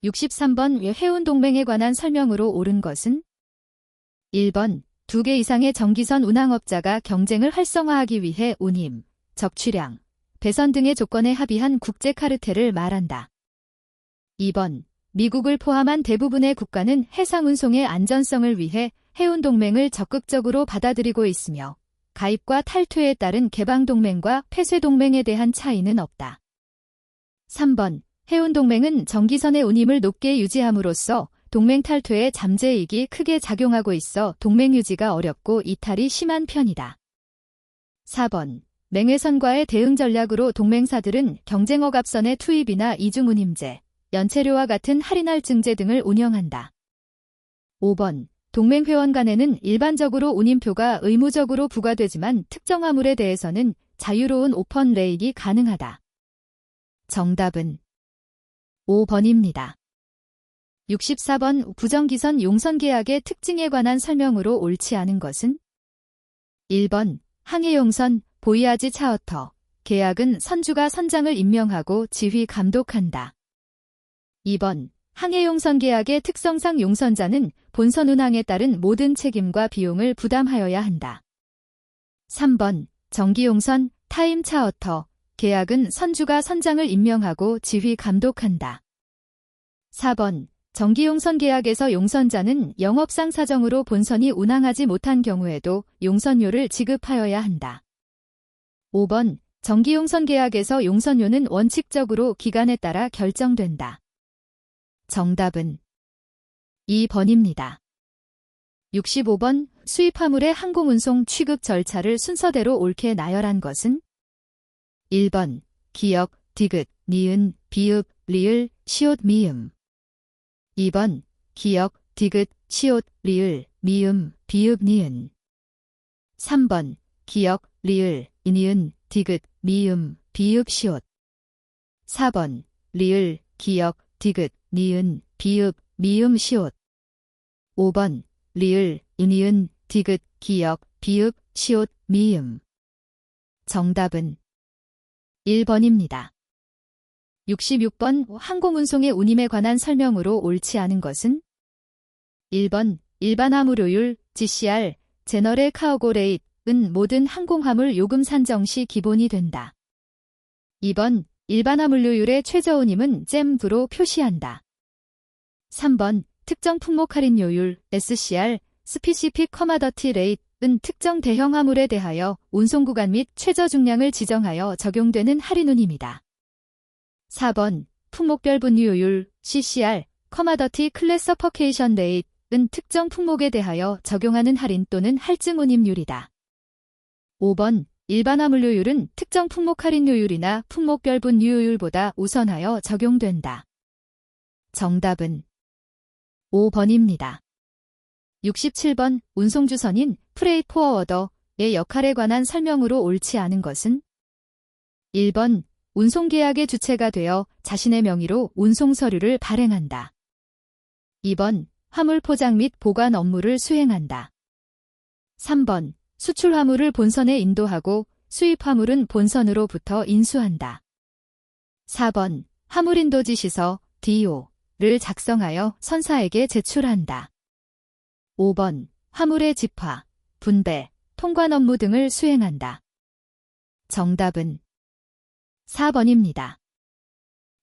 63번 해운동맹에 관한 설명으로 옳은 것은 1번 2개 이상의 정기선 운항업자가 경쟁을 활성화하기 위해 운임, 적취량, 배선 등의 조건에 합의한 국제 카르텔을 말한다. 2번 미국을 포함한 대부분의 국가는 해상운송의 안전성을 위해 해운동맹을 적극적으로 받아들이고 있으며 가입과 탈퇴에 따른 개방동맹과 폐쇄동맹에 대한 차이는 없다. 3번 해운동맹은 정기선의 운임을 높게 유지함으로써 동맹 탈퇴에 잠재이익이 크게 작용하고 있어 동맹 유지가 어렵고 이탈이 심한 편이다. 4번 맹회선과의 대응 전략으로 동맹사들은 경쟁어갑선의 투입이나 이중운임제, 연체료와 같은 할인할 증제 등을 운영한다. 5번 동맹회원 간에는 일반적으로 운임표가 의무적으로 부과되지만 특정 화물에 대해서는 자유로운 오펀 레일이 가능하다. 정답은 5번입니다. 64번 부정기선 용선계약의 특징에 관한 설명으로 옳지 않은 것은 1번 항해용선 보이아지 차어터 계약은 선주가 선장을 임명하고 지휘 감독한다. 2번 항해용선 계약의 특성상 용선자는 본선 운항에 따른 모든 책임과 비용을 부담하여야 한다. 3번 정기용선 타임 차어터 계약은 선주가 선장을 임명하고 지휘 감독한다. 4번 정기용선 계약에서 용선자는 영업상 사정으로 본선이 운항하지 못한 경우에도 용선료를 지급하여야 한다. 5번 정기용선 계약에서 용선료는 원칙적으로 기간에 따라 결정된다. 정답은 2번입니다. 65번 수입화물의 항공운송 취급 절차를 순서대로 옳게 나열한 것은 1번 기역, 디귿, 니은, 비읍, 리을, 시옷, 미음 2번 기역, 디귿, 시옷, 리을, 미음, 비읍, 니은 3번 기역, 리을, 니은, 디귿, 미음, 비읍, 시옷 4번 리을, 기역, 디귿, 니은, 비읍, 미음, 시옷 5번 리을, 니은, 디귿, 기역, 비읍, 시옷, 미음 정답은 1번입니다. 66번 항공운송의 운임에 관한 설명으로 옳지 않은 것은 1번 일반 화물효율 GCR 제너럴 카우고 레이트은 모든 항공화물 요금 산정 시 기본이 된다. 2번 일반 화물효율의 최저 운임은 잼브로 표시한다. 3번 특정 품목 할인료율 SCR 스피시픽 커머더티 레이트은 특정 대형 화물에 대하여 운송구간 및 최저 중량을 지정하여 적용되는 할인 운임이다. 4번 품목별 분류율 CCR 커머더티 클래서퍼케이션 레이트은 특정 품목에 대하여 적용하는 할인 또는 할증 운임률이다. 5번 일반 화물료율은 특정 품목 할인료율이나 품목별 분류율보다 우선하여 적용된다. 정답은 5번입니다. 67번 운송주선인 프레이트 포워더의 역할에 관한 설명으로 옳지 않은 것은 1번 운송계약의 주체가 되어 자신의 명의로 운송서류를 발행한다. 2번 화물 포장 및 보관 업무를 수행한다. 3번 수출 화물을 본선에 인도하고 수입 화물은 본선으로부터 인수한다. 4번 화물인도 지시서 DO를 작성하여 선사에게 제출한다. 5번 화물의 집화, 분배, 통관 업무 등을 수행한다. 정답은 4번입니다.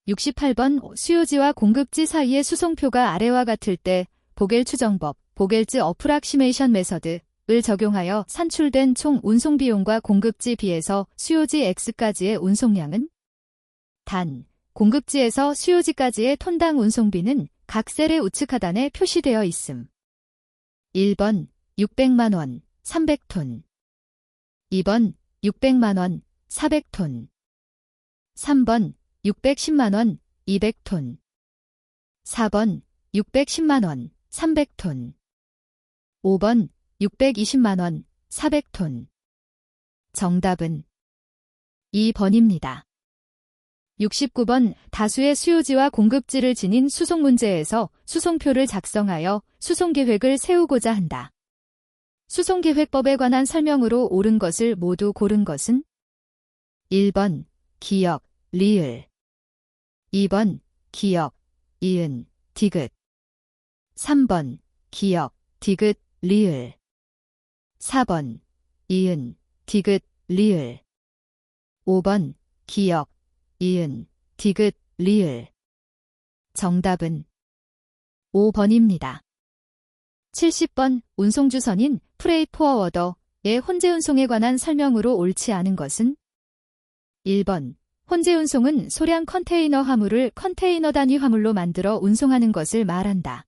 68번 수요지와 공급지 사이의 수송표가 아래와 같을 때 보겔 추정법, 보겔즈 어프락시메이션 메서드를 적용하여 산출된 총 운송 비용과 공급지 비에서 수요지 X까지의 운송량은 단, 공급지에서 수요지까지의 톤당 운송비는 각 셀의 우측 하단에 표시되어 있음. 1번 600만원 300톤 2번 600만원 400톤 3번 610만원 200톤 4번 610만원 300톤 5번 620만원 400톤 정답은 2번입니다. 69번 다수의 수요지와 공급지를 지닌 수송 문제에서 수송표를 작성하여 수송계획을 세우고자 한다. 수송계획법에 관한 설명으로 옳은 것을 모두 고른 것은 1번 기역, 리을 2번 기역, 이은, 디귿 3번 기역, 디귿, 리을 4번 이은, 디귿, 리을 5번 기역, 이은, 디귿, 리을 정답은 5번입니다. 70번 운송주선인 프레이트 포워더의 혼재운송에 관한 설명으로 옳지 않은 것은 1번 혼재운송은 소량 컨테이너 화물을 컨테이너 단위 화물로 만들어 운송하는 것을 말한다.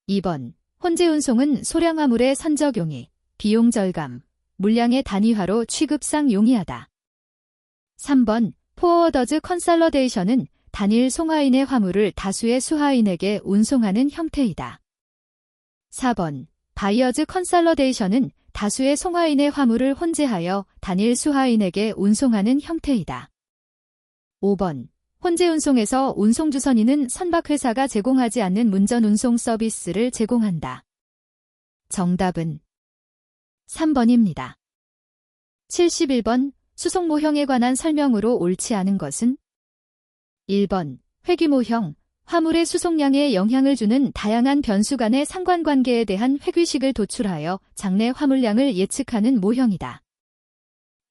2번 혼재운송은 소량 화물의 선적 용이, 비용 절감, 물량의 단위화로 취급상 용이하다. 3번 포워더즈 컨설러데이션은 단일 송화인의 화물을 다수의 수화인에게 운송하는 형태이다. 4번 바이어즈 컨설러데이션은 다수의 송화인의 화물을 혼재하여 단일 수화인에게 운송하는 형태이다. 5번 혼재운송에서 운송주선인은 선박회사가 제공하지 않는 문전운송 서비스를 제공한다. 정답은 3번입니다. 71번 수송모형에 관한 설명으로 옳지 않은 것은 1번 회귀모형, 화물의 수송량에 영향을 주는 다양한 변수 간의 상관관계에 대한 회귀식을 도출하여 장래 화물량을 예측하는 모형이다.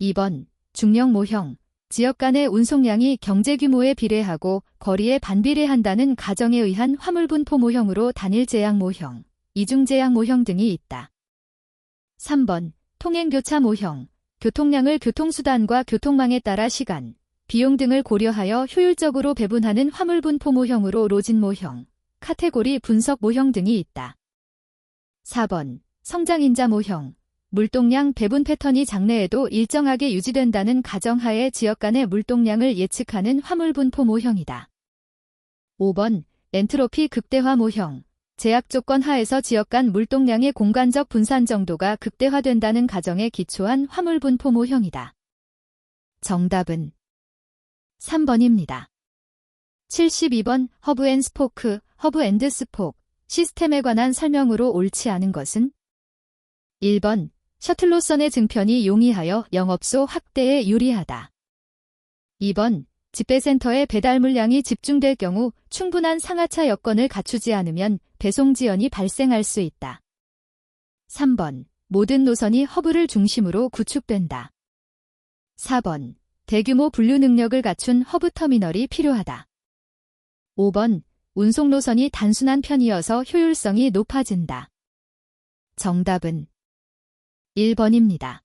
2번 중력모형, 지역 간의 운송량이 경제규모에 비례하고 거리에 반비례한다는 가정에 의한 화물분포 모형으로 단일제약 모형, 이중제약 모형 등이 있다. 3번 통행교차 모형, 교통량을 교통수단과 교통망에 따라 시간, 비용 등을 고려하여 효율적으로 배분하는 화물분포 모형으로 로진 모형, 카테고리 분석 모형 등이 있다. 4번 성장인자 모형, 물동량 배분 패턴이 장래에도 일정하게 유지된다는 가정하에 지역 간의 물동량을 예측하는 화물분포 모형이다. 5번 엔트로피 극대화 모형, 제약 조건 하에서 지역 간 물동량의 공간적 분산 정도가 극대화된다는 가정에 기초한 화물분포 모형이다. 정답은 3번입니다. 72번 허브 앤 스포크, 허브 앤드 스폭 시스템에 관한 설명으로 옳지 않은 것은 1번 셔틀로선의 증편이 용이하여 영업소 확대에 유리하다. 2번 집배센터의 배달 물량이 집중될 경우 충분한 상하차 여건을 갖추지 않으면 배송 지연이 발생할 수 있다. 3번 모든 노선이 허브를 중심으로 구축된다. 4번 대규모 분류 능력을 갖춘 허브 터미널이 필요하다. 5번 운송 노선이 단순한 편이어서 효율성이 높아진다. 정답은 1번입니다.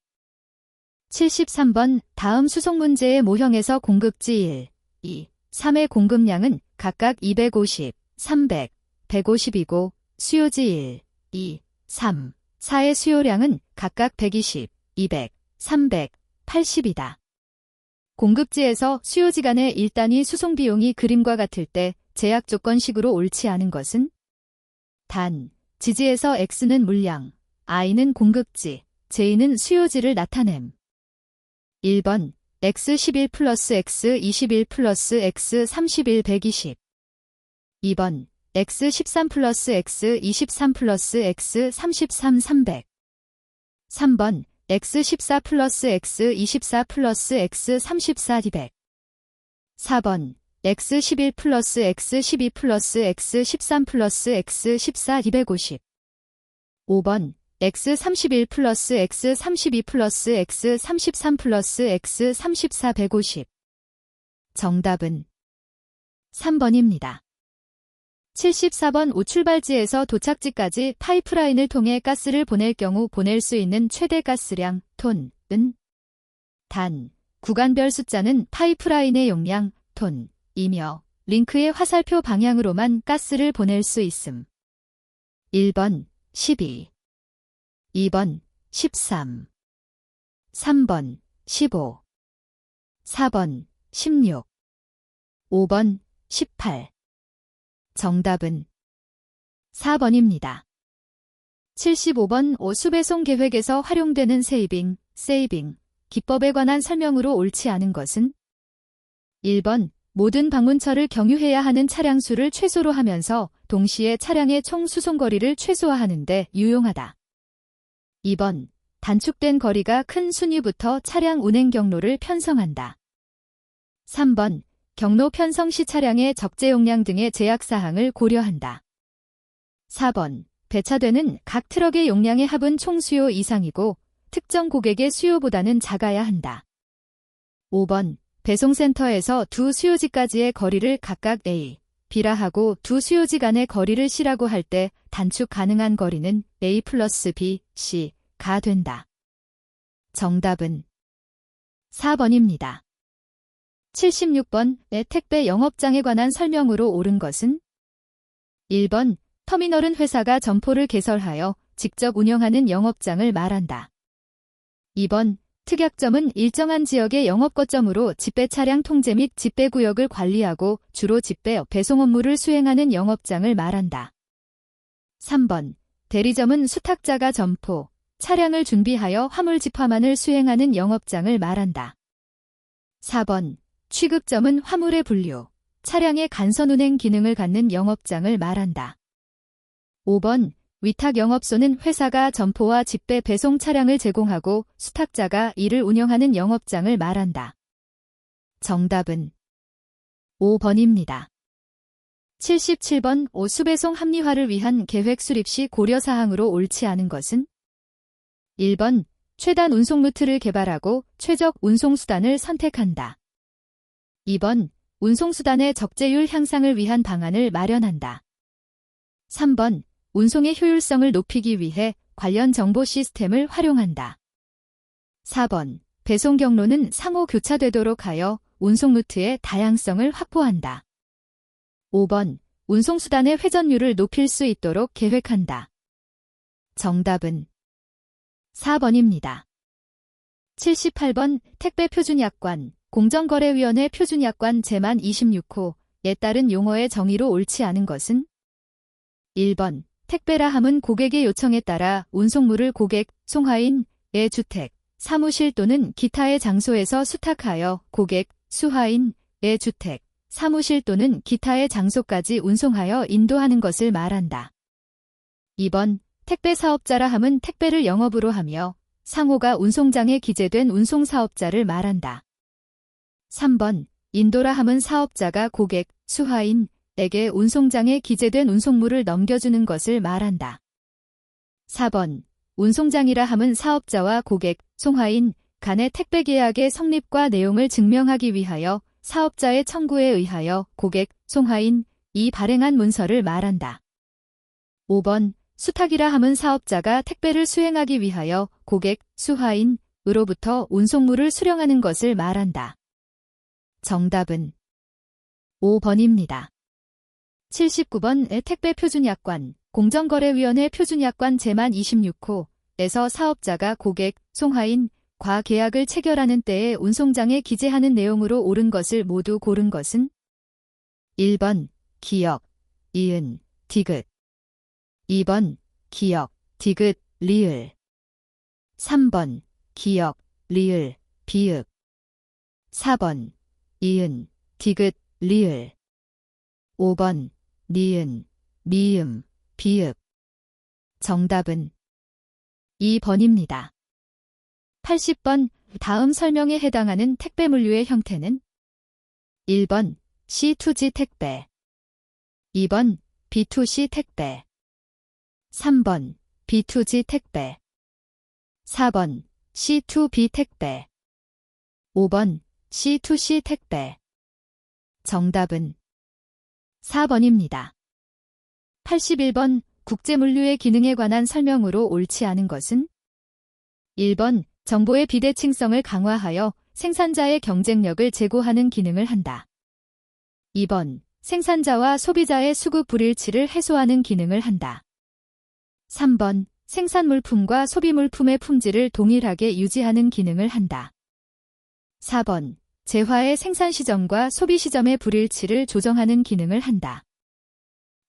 73번 다음 수송 문제의 모형에서 공급지 1, 2, 3의 공급량은 각각 250, 300, 150이고 수요지 1, 2, 3, 4의 수요량은 각각 120, 200, 300, 80이다. 공급지에서 수요지 간의 1단위 수송 비용이 그림과 같을 때 제약 조건식으로 옳지 않은 것은 단, 지지에서 X는 물량, I는 공급지, J는 수요지를 나타냄. 1번 X11 플러스 X21 플러스 X31 120 2번 X13 플러스 X23 플러스 X33 300 3번 X14 플러스 X24 플러스 X34 D100 4번 X11 플러스 X12 플러스 X13 플러스 X14 D150 5번 X31 플러스 X32 플러스 X33 플러스 X34 150 정답은 3번입니다. 74번 5 출발지에서 도착지까지 파이프라인을 통해 가스를 보낼 경우 보낼 수 있는 최대 가스량 톤은 단, 구간별 숫자는 파이프라인의 용량 톤이며 링크의 화살표 방향으로만 가스를 보낼 수 있음. 1번 12 2번 13 3번 15 4번 16 5번 18 정답은 4번입니다. 75번 오수배송 계획에서 활용되는 세이빙 기법에 관한 설명으로 옳지 않은 것은 1번 모든 방문처를 경유해야 하는 차량 수를 최소로 하면서 동시에 차량의 총 수송거리를 최소화하는 데 유용하다. 2번 단축된 거리가 큰 순위부터 차량 운행 경로를 편성한다. 3번 경로 편성 시 차량의 적재 용량 등의 제약사항을 고려한다. 4번 배차되는 각 트럭의 용량의 합은 총 수요 이상이고 특정 고객의 수요보다는 작아야 한다. 5번 배송센터에서 두 수요지까지의 거리를 각각 A, B라 하고 두 수요지 간의 거리를 C라고 할 때 단축 가능한 거리는 A 플러스 B, C가 된다. 정답은 4번입니다. 76번 내 택배 영업장에 관한 설명으로 옳은 것은 1번 터미널은 회사가 점포를 개설하여 직접 운영하는 영업장을 말한다. 2번 특약점은 일정한 지역의 영업거점으로 집배 차량 통제 및 집배 구역을 관리하고 주로 집배 배송 업무를 수행하는 영업장을 말한다. 3번 대리점은 수탁자가 점포, 차량을 준비하여 화물 집화만을 수행하는 영업장을 말한다. 4번 취급점은 화물의 분류, 차량의 간선 운행 기능을 갖는 영업장을 말한다. 5번 위탁 영업소는 회사가 점포와 집배 배송 차량을 제공하고 수탁자가 이를 운영하는 영업장을 말한다. 정답은 5번입니다. 77번 오수배송 합리화를 위한 계획 수립 시 고려사항으로 옳지 않은 것은 1번 최단 운송 루트를 개발하고 최적 운송수단을 선택한다. 2번 운송수단의 적재율 향상을 위한 방안을 마련한다. 3번 운송의 효율성을 높이기 위해 관련 정보 시스템을 활용한다. 4번 배송 경로는 상호 교차되도록 하여 운송 루트의 다양성을 확보한다. 5번 운송수단의 회전율을 높일 수 있도록 계획한다. 정답은 4번입니다. 78번 택배표준약관 공정거래위원회 표준약관 제만 26호에 따른 용어의 정의로 옳지 않은 것은 1번 택배라 함은 고객의 요청에 따라 운송물을 고객, 송화인의 주택, 사무실 또는 기타의 장소에서 수탁하여 고객, 수화인의 주택, 사무실 또는 기타의 장소까지 운송하여 인도하는 것을 말한다. 2번 택배 사업자라 함은 택배를 영업으로 하며 상호가 운송장에 기재된 운송사업자를 말한다. 3번 인도라 함은 사업자가 고객, 수화인에게 운송장에 기재된 운송물을 넘겨주는 것을 말한다. 4번 운송장이라 함은 사업자와 고객, 송화인 간의 택배 계약의 성립과 내용을 증명하기 위하여 사업자의 청구에 의하여 고객, 송화인이 발행한 문서를 말한다. 5번 수탁이라 함은 사업자가 택배를 수행하기 위하여 고객, 수화인으로부터 운송물을 수령하는 것을 말한다. 정답은 5번입니다. 79번 택배 표준약관 공정거래위원회 표준약관 제만 26호에서 사업자가 고객, 송화인과 계약을 체결하는 때에 운송장에 기재하는 내용으로 옳은 것을 모두 고른 것은 1번 기역, 이은, 디귿 2번 기역, 디귿, 리을 3번 기역, 리을, 비읍 4번 이은, 디귿, 리을 5번 니은, 미음, 비읍 정답은 2번입니다. 80번 다음 설명에 해당하는 택배 물류의 형태는 1번 C2G 택배, 2번 B2C 택배, 3번 B2G 택배, 4번 C2B 택배, 5번 C2C 택배. 정답은 4번입니다. 81번 국제물류의 기능에 관한 설명으로 옳지 않은 것은 1번 정보의 비대칭성을 강화하여 생산자의 경쟁력을 제고하는 기능을 한다. 2번 생산자와 소비자의 수급 불일치를 해소하는 기능을 한다. 3번 생산물품과 소비물품의 품질을 동일하게 유지하는 기능을 한다. 4번 재화의 생산 시점과 소비 시점의 불일치를 조정하는 기능을 한다.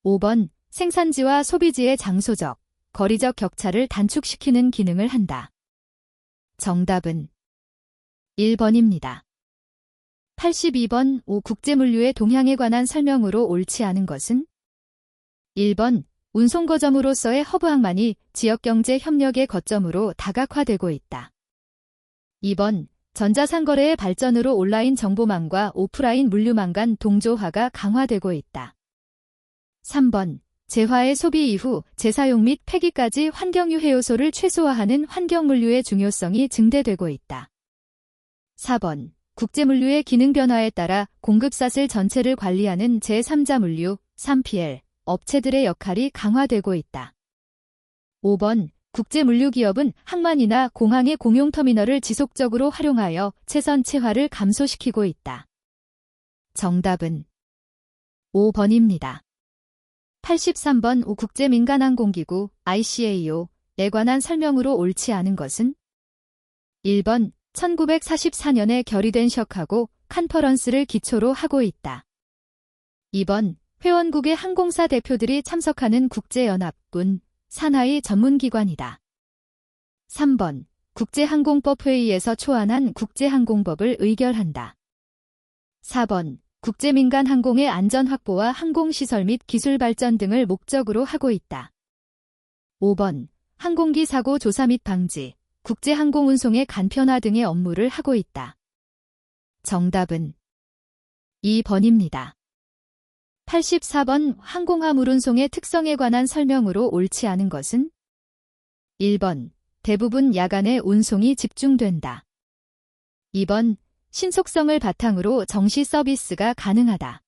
5번 생산지와 소비지의 장소적, 거리적 격차를 단축시키는 기능을 한다. 정답은 1번입니다. 82번 국제물류의 동향에 관한 설명으로 옳지 않은 것은 1번 운송거점으로서의 허브 항만이 지역경제 협력의 거점으로 다각화되고 있다. 2번 전자상거래의 발전으로 온라인 정보망과 오프라인 물류망 간 동조화가 강화되고 있다. 3번 재화의 소비 이후 재사용 및 폐기까지 환경유해 요소를 최소화하는 환경물류의 중요성이 증대되고 있다. 4번 국제물류의 기능 변화에 따라 공급사슬 전체를 관리하는 제3자 물류, 3PL, 업체들의 역할이 강화되고 있다. 5번 국제물류기업은 항만이나 공항의 공용터미널을 지속적으로 활용하여 체선 체화를 감소시키고 있다. 정답은 5번입니다. 83번 국제민간항공기구 ICAO에 관한 설명으로 옳지 않은 것은 1번 1944년에 결의된 셔카고 컨퍼런스를 기초로 하고 있다. 2번 회원국의 항공사 대표들이 참석하는 국제연합군 산하의 전문기관이다. 3번 국제항공법 회의에서 초안한 국제항공법을 의결한다. 4번 국제민간항공의 안전 확보와 항공시설 및 기술 발전 등을 목적으로 하고 있다. 5번 항공기 사고 조사 및 방지, 국제항공운송의 간편화 등의 업무를 하고 있다. 정답은 2번입니다. 84번 항공화물운송의 특성에 관한 설명으로 옳지 않은 것은 1번 대부분 야간에 운송이 집중된다. 2번 신속성을 바탕으로 정시 서비스가 가능하다.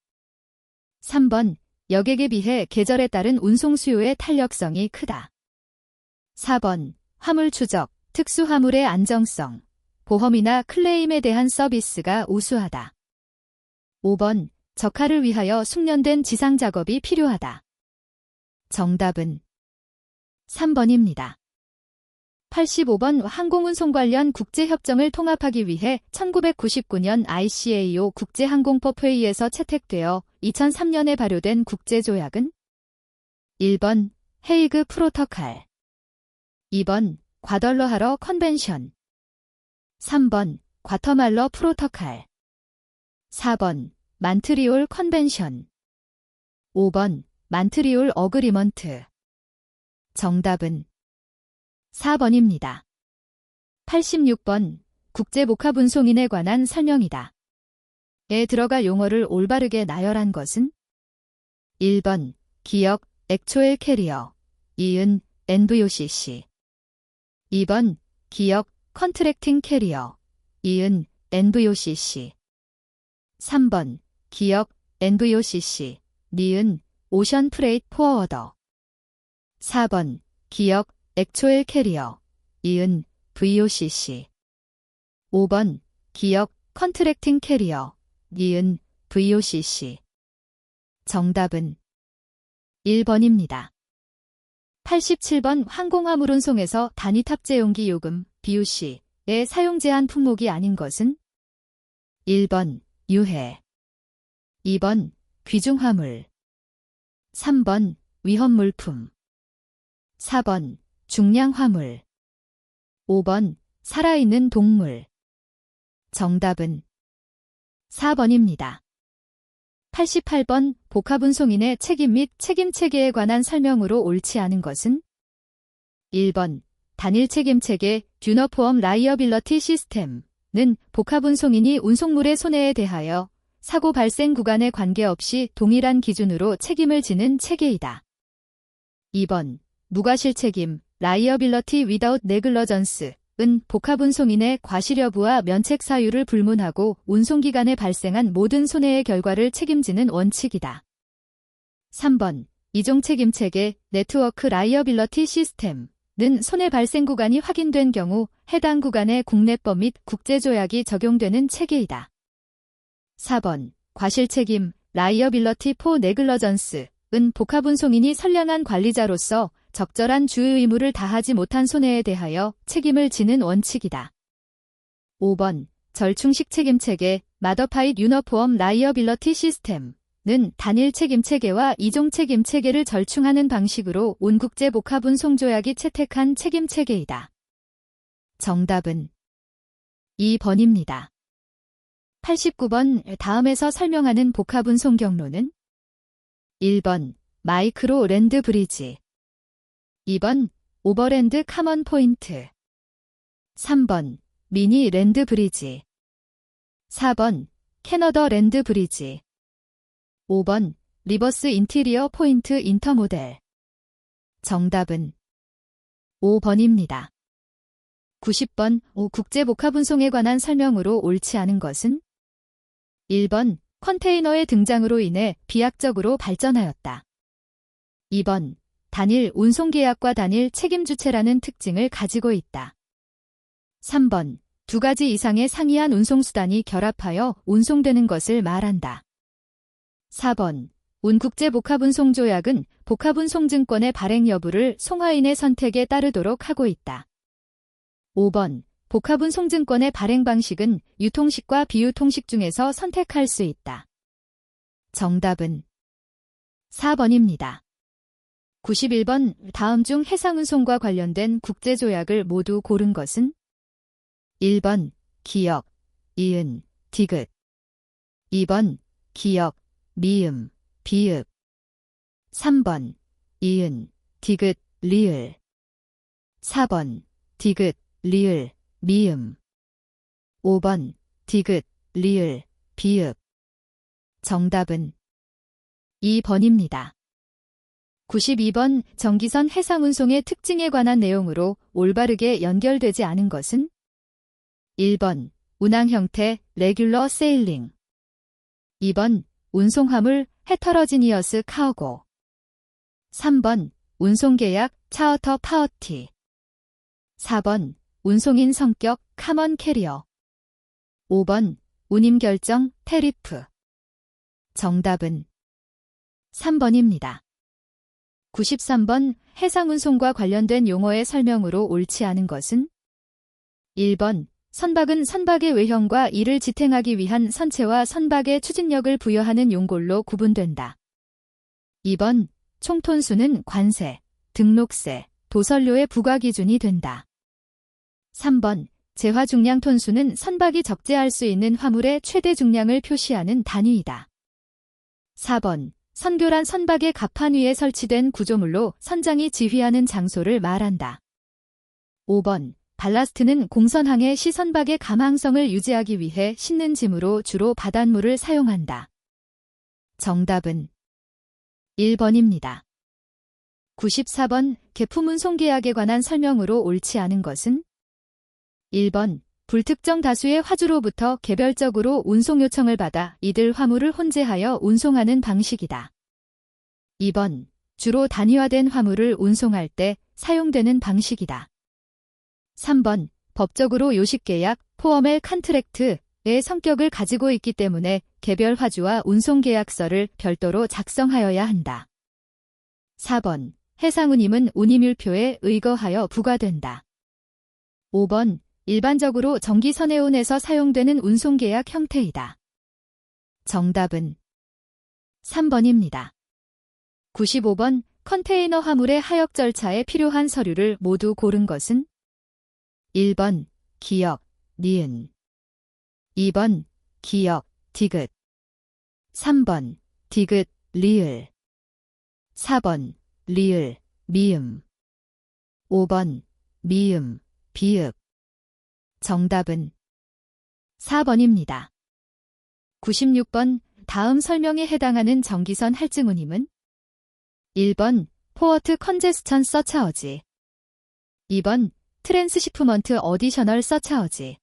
3번 여객에 비해 계절에 따른 운송 수요의 탄력성이 크다. 4번 화물 추적, 특수화물의 안정성, 보험이나 클레임에 대한 서비스가 우수하다. 5번 적하를 위하여 숙련된 지상작업이 필요하다. 정답은 3번입니다. 85번 항공운송 관련 국제협정을 통합하기 위해 1999년 ICAO 국제항공법 회의에서 채택되어 2003년에 발효된 국제조약은 1번 헤이그 프로토콜, 2번 과덜러하러 컨벤션, 3번 과터말러 프로토콜, 4번 만트리올 컨벤션, 5번 만트리올 어그리먼트. 정답은 4번입니다. 86번 국제복합운송인에 관한 설명이다. 에 들어갈 용어를 올바르게 나열한 것은 1번 기역 액초엘 캐리어, 이은 NVOCC, 2번 기역 컨트랙팅 캐리어, 이은 NVOCC, 3번 기역 NVOCC, 니은 오션 프레이트 포워더, 4번 기역 액초엘 캐리어, 이은 VOCC, 5번 기역 컨트랙팅 캐리어, 니은 VOCC. 정답은 1번입니다. 87번 항공화물운송에서 단위 탑재용기 요금 BUC의 사용 제한 품목이 아닌 것은 1번 유해, 2번 귀중화물, 3번 위험물품, 4번 중량화물, 5번 살아있는 동물. 정답은 4번입니다. 88번 복합운송인의 책임 및 책임체계에 관한 설명으로 옳지 않은 것은 1번 단일 책임 체계 유니폼 라이어빌러티 시스템은 복합운송인이 운송물의 손해에 대하여 사고 발생 구간에 관계없이 동일한 기준으로 책임을 지는 체계이다. 2번 무과실책임 라이어빌러티 위다웃 네글러전스은 복합운송인의 과실 여부와 면책 사유를 불문하고 운송기간에 발생한 모든 손해의 결과를 책임지는 원칙이다. 3번 이종책임체계 네트워크 라이어빌러티 시스템은 손해 발생 구간이 확인된 경우 해당 구간에 국내법 및 국제조약이 적용되는 체계이다. 4번 과실책임 라이어빌러티 포 네글러전스은 복합운송인이 선량한 관리자로서 적절한 주의 의무를 다하지 못한 손해에 대하여 책임을 지는 원칙이다. 5번 절충식 책임체계 마더파잇 유니폼 라이어빌러티 시스템은 단일 책임체계와 이종 책임체계를 절충하는 방식으로 온국제 복합운송조약이 채택한 책임체계이다. 정답은 2번입니다. 89번 다음에서 설명하는 복합운송 경로는 1번 마이크로 랜드 브리지 2번 오버랜드 카먼 포인트 3번 미니 랜드 브리지 4번 캐너더 랜드 브리지 5번 리버스 인티리어 포인트 인터모델 정답은 5번입니다. 90번 국제복합운송에 관한 설명으로 옳지 않은 것은 1번 컨테이너의 등장으로 인해 비약적으로 발전하였다. 2번 단일 운송계약과 단일 책임주체라는 특징을 가지고 있다. 3번 두 가지 이상의 상이한 운송수단이 결합하여 운송되는 것을 말한다. 4번 운국제복합운송조약은 복합운송증권의 발행 여부를 송화인의 선택에 따르도록 하고 있다. 5번 복합운송증권의 발행 방식은 유통식과 비유통식 중에서 선택할 수 있다. 정답은 4번입니다. 91번 다음 중 해상운송과 관련된 국제조약을 모두 고른 것은 1번 기역, 이은, 디귿 2번 기역, 미음, 비읍 3번 이은, 디귿, 리을 4번 디귿, 리을, 미음 5번 디귿, 리을, 비읍 정답은 2번입니다. 92번 정기선 해상운송의 특징에 관한 내용으로 올바르게 연결되지 않은 것은 1번 운항 형태 레귤러 세일링 2번 운송화물 헤터러지니어스 카우고 3번 운송계약 차어터 파워티 4번 운송인 성격 카먼 캐리어 5번 운임결정 테리프 정답은 3번입니다. 93번 해상운송과 관련된 용어의 설명으로 옳지 않은 것은 1번 선박은 선박의 외형과 이를 지탱하기 위한 선체와 선박의 추진력을 부여하는 용골로 구분된다. 2번 총톤수는 관세, 등록세, 도선료의 부과 기준이 된다. 3번 재화 중량 톤수는 선박이 적재할 수 있는 화물의 최대 중량을 표시하는 단위이다. 4번 선교란 선박의 갑판 위에 설치된 구조물로 선장이 지휘하는 장소를 말한다. 5번 발라스트는 공선항의 시선박의 감항성을 유지하기 위해 싣는 짐으로 주로 바닷물을 사용한다. 정답은 1번입니다. 94번 계품운송계약에 관한 설명으로 옳지 않은 것은 1번 불특정 다수의 화주로부터 개별적으로 운송 요청을 받아 이들 화물을 혼재하여 운송하는 방식이다. 2번 주로 단위화된 화물을 운송할 때 사용되는 방식이다. 3번 법적으로 요식계약 포어멜 컨트랙트의 성격을 가지고 있기 때문에 개별 화주와 운송계약서를 별도로 작성하여야 한다. 4번 해상운임은 운임율표에 의거하여 부과된다. 5번 일반적으로 정기선해운에서 사용되는 운송계약 형태이다. 정답은 3번입니다. 95번 컨테이너 화물의 하역 절차에 필요한 서류를 모두 고른 것은 1번 기역, 니은 2번 기역, 디귿 3번 디귿, 리을 4번 리을, 미음 5번 미음, 비읍. 정답은 4번입니다. 96번 다음 설명에 해당하는 전기선 할증운임은 1번 포어트 컨제스천 서차어지 2번 트랜스시프먼트 어디셔널 서차어지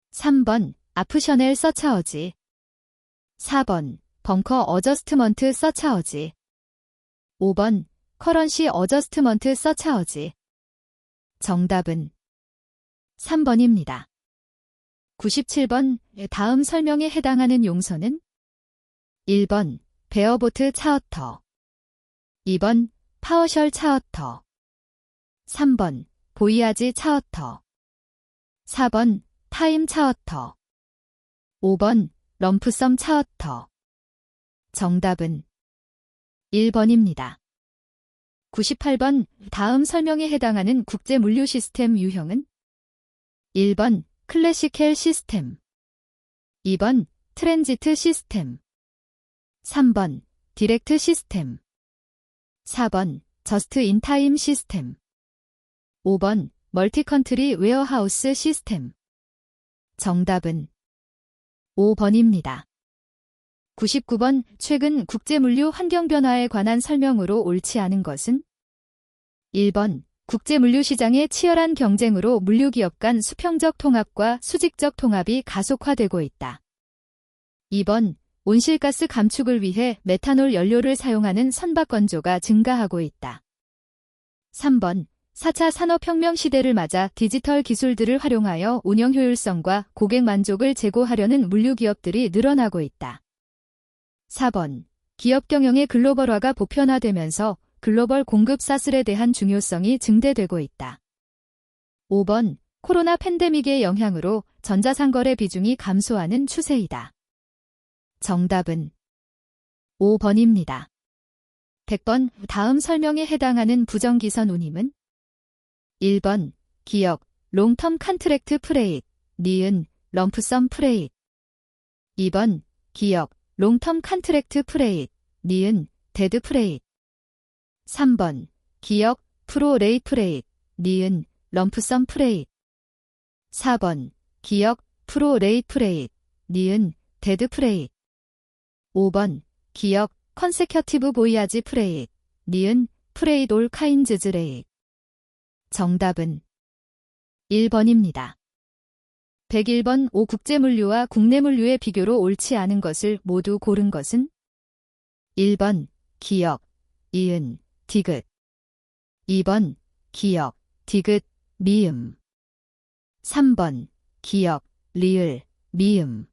3번 아프셔넬 서차어지 4번 벙커 어저스트먼트 서차어지 5번 커런시 어저스트먼트 서차어지 정답은 3번입니다. 97번 다음 설명에 해당하는 용서는 1번 베어보트 차어터 2번 파워셜 차어터 3번 보이아지 차어터 4번 타임 차어터 5번 럼프섬 차어터 정답은 1번입니다. 98번 다음 설명에 해당하는 국제물류 시스템 유형은 1번 클래시켈 시스템 2번 트랜지트 시스템 3번 디렉트 시스템 4번 저스트 인타임 시스템 5번 멀티컨트리 웨어하우스 시스템 정답은 5번입니다. 99번 최근 국제물류 환경 변화에 관한 설명으로 옳지 않은 것은 1번 국제물류 시장의 치열한 경쟁으로 물류기업 간 수평적 통합과 수직적 통합이 가속화되고 있다. 2번 온실가스 감축을 위해 메탄올 연료를 사용하는 선박 건조가 증가하고 있다. 3번 4차 산업혁명 시대를 맞아 디지털 기술들을 활용하여 운영 효율성과 고객 만족을 제고하려는 물류기업들이 늘어나고 있다. 4번 기업 경영의 글로벌화가 보편화되면서 글로벌 공급 사슬에 대한 중요성이 증대되고 있다. 5번 코로나 팬데믹의 영향으로 전자상거래 비중이 감소하는 추세이다. 정답은 5번입니다. 100번 다음 설명에 해당하는 부정기선 운임은 1번 기역 롱텀 컨트랙트 프레잇 니은 럼프섬 프레잇 2번 기역 롱텀 컨트랙트 프레잇 니은 데드 프레잇 3번 기역 프로 레이트 프레잇 니은 럼프섬 프레잇 4번 기역 프로 레이트 프레잇 니은 데드 프레잇 5번 기역 컨세큐티브 보이아지 프레잇 니은 프레잇 올 카인즈즈 레잇 정답은 1번입니다. 101번 5 국제물류와 국내물류의 비교로 옳지 않은 것을 모두 고른 것은 1번 기역 이은 디귿 2번 기역 디귿 미음 3번 기역 리을 미음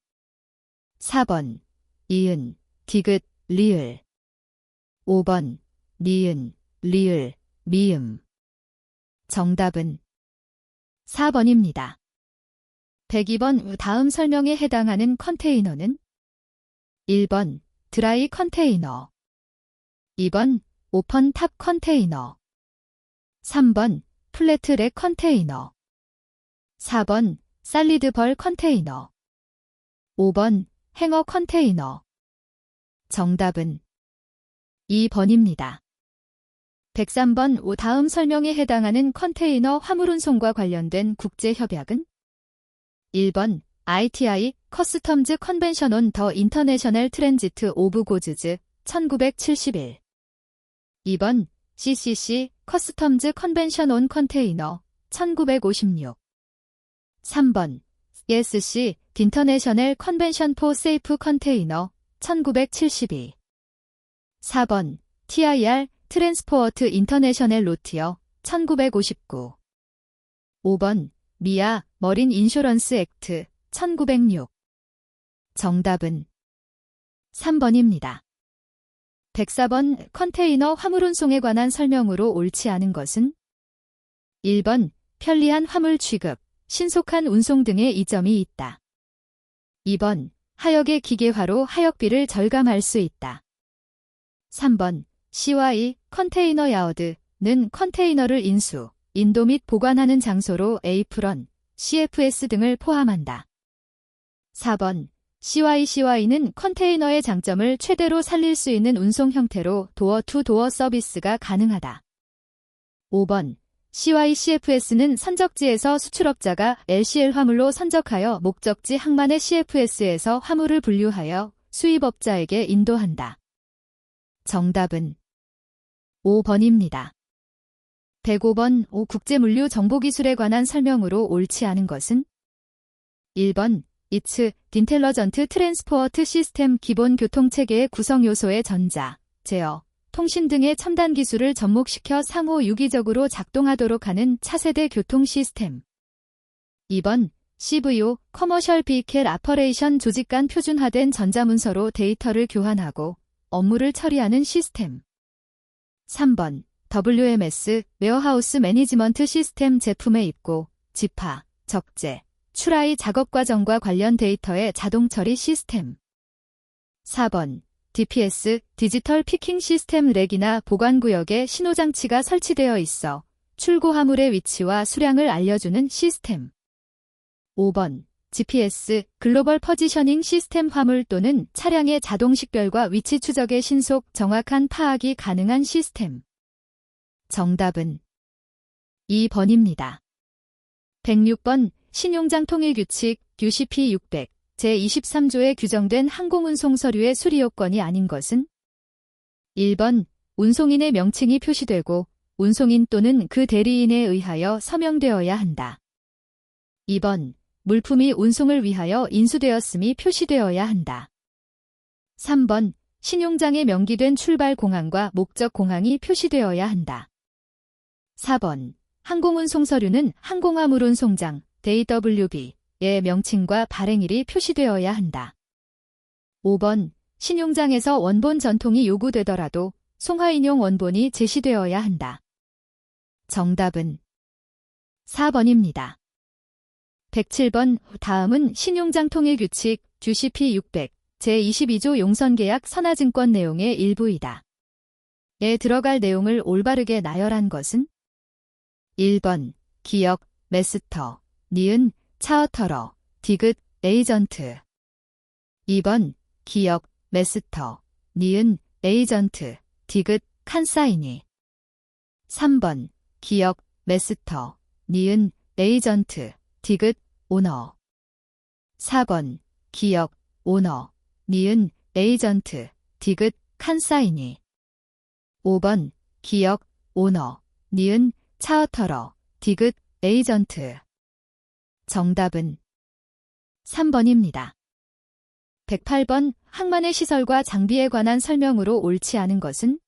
4번 이은 디귿 리을 5번 니은 리을 미음 정답은 4번입니다. 102번 다음 설명에 해당하는 컨테이너는 1번 드라이 컨테이너 2번 오펀 탑 컨테이너 3번 플래트 랙 컨테이너 4번 살리드 벌 컨테이너 5번 행어 컨테이너 정답은 2번입니다. 103번 다음 설명에 해당하는 컨테이너 화물운송과 관련된 국제협약은 1번 ITI 커스텀즈 컨벤션 온 더 인터내셔널 트랜지트 오브 고즈즈 1971 2번 CCC 커스텀즈 컨벤션 온 컨테이너 1956 3번 ESC 인터내셔널 컨벤션 포 세이프 컨테이너 1972 4번 TIR 트랜스포어트 인터내셔널 로티어 1959 5번 미아 머린 인쇼런스 액트 1906 정답은 3번입니다. 104번 컨테이너 화물운송에 관한 설명으로 옳지 않은 것은 1번 편리한 화물 취급, 신속한 운송 등의 이점이 있다. 2번 하역의 기계화로 하역비를 절감할 수 있다. 3번 CY 컨테이너 야어드는 컨테이너를 인수, 인도 및 보관하는 장소로 에이프런, CFS 등을 포함한다. 4번 CYCY는 컨테이너의 장점을 최대로 살릴 수 있는 운송 형태로 도어 투 도어 서비스가 가능하다. 5번 CYCFS는 선적지에서 수출업자가 LCL 화물로 선적하여 목적지 항만의 CFS에서 화물을 분류하여 수입업자에게 인도한다. 정답은 5번입니다. 105번 국제물류 정보기술에 관한 설명으로 옳지 않은 것은? 1번 It's Intelligent Transport System 기본 교통체계의 구성 요소의 전자, 제어, 통신 등의 첨단 기술을 접목시켜 상호 유기적으로 작동하도록 하는 차세대 교통 시스템. 2번 CVO Commercial Vehicle Operation 조직 간 표준화된 전자문서로 데이터를 교환하고 업무를 처리하는 시스템. 3번 WMS 웨어하우스 매니지먼트 시스템 제품의 입고, 집화, 적재, 출하의 작업 과정과 관련 데이터의 자동 처리 시스템. 4번 DPS 디지털 피킹 시스템 렉이나 보관구역에 신호장치가 설치되어 있어 출고 화물의 위치와 수량을 알려주는 시스템. 5번 GPS 글로벌 퍼지셔닝 시스템 화물 또는 차량의 자동 식별과 위치 추적의 신속 정확한 파악이 가능한 시스템. 정답은 2번입니다. 106번 신용장 통일규칙 UCP 600 제23조에 규정된 항공운송 서류의 수리 요건이 아닌 것은? 1번 운송인의 명칭이 표시되고 운송인 또는 그 대리인에 의하여 서명되어야 한다. 2번 물품이 운송을 위하여 인수되었음이 표시되어야 한다. 3번 신용장에 명기된 출발 공항과 목적 공항이 표시되어야 한다. 4번 항공운송 서류는 항공화물운송장 DWB의 명칭과 발행일이 표시되어야 한다. 5번 신용장에서 원본 전통이 요구되더라도 송화인용 원본이 제시되어야 한다. 정답은 4번입니다. 107번 다음은 신용장 통일규칙 UCP 600 제22조 용선계약 선화증권 내용의 일부이다. 에 들어갈 내용을 올바르게 나열한 것은? 1번 기역, 메스터, 니은, 차어터러, 디귿, 에이전트. 2번 기역, 메스터, 니은, 에이전트, 디귿, 칸사이니. 3번 기역, 메스터, 니은, 에이전트, 디귿, 오너. 4번 기역, 오너, 니은, 에이전트, 디귿, 칸사이니. 5번 기역, 오너, 니은, 차어터러, 디귿, 에이전트. 정답은 3번입니다. 108번 항만의 시설과 장비에 관한 설명으로 옳지 않은 것은?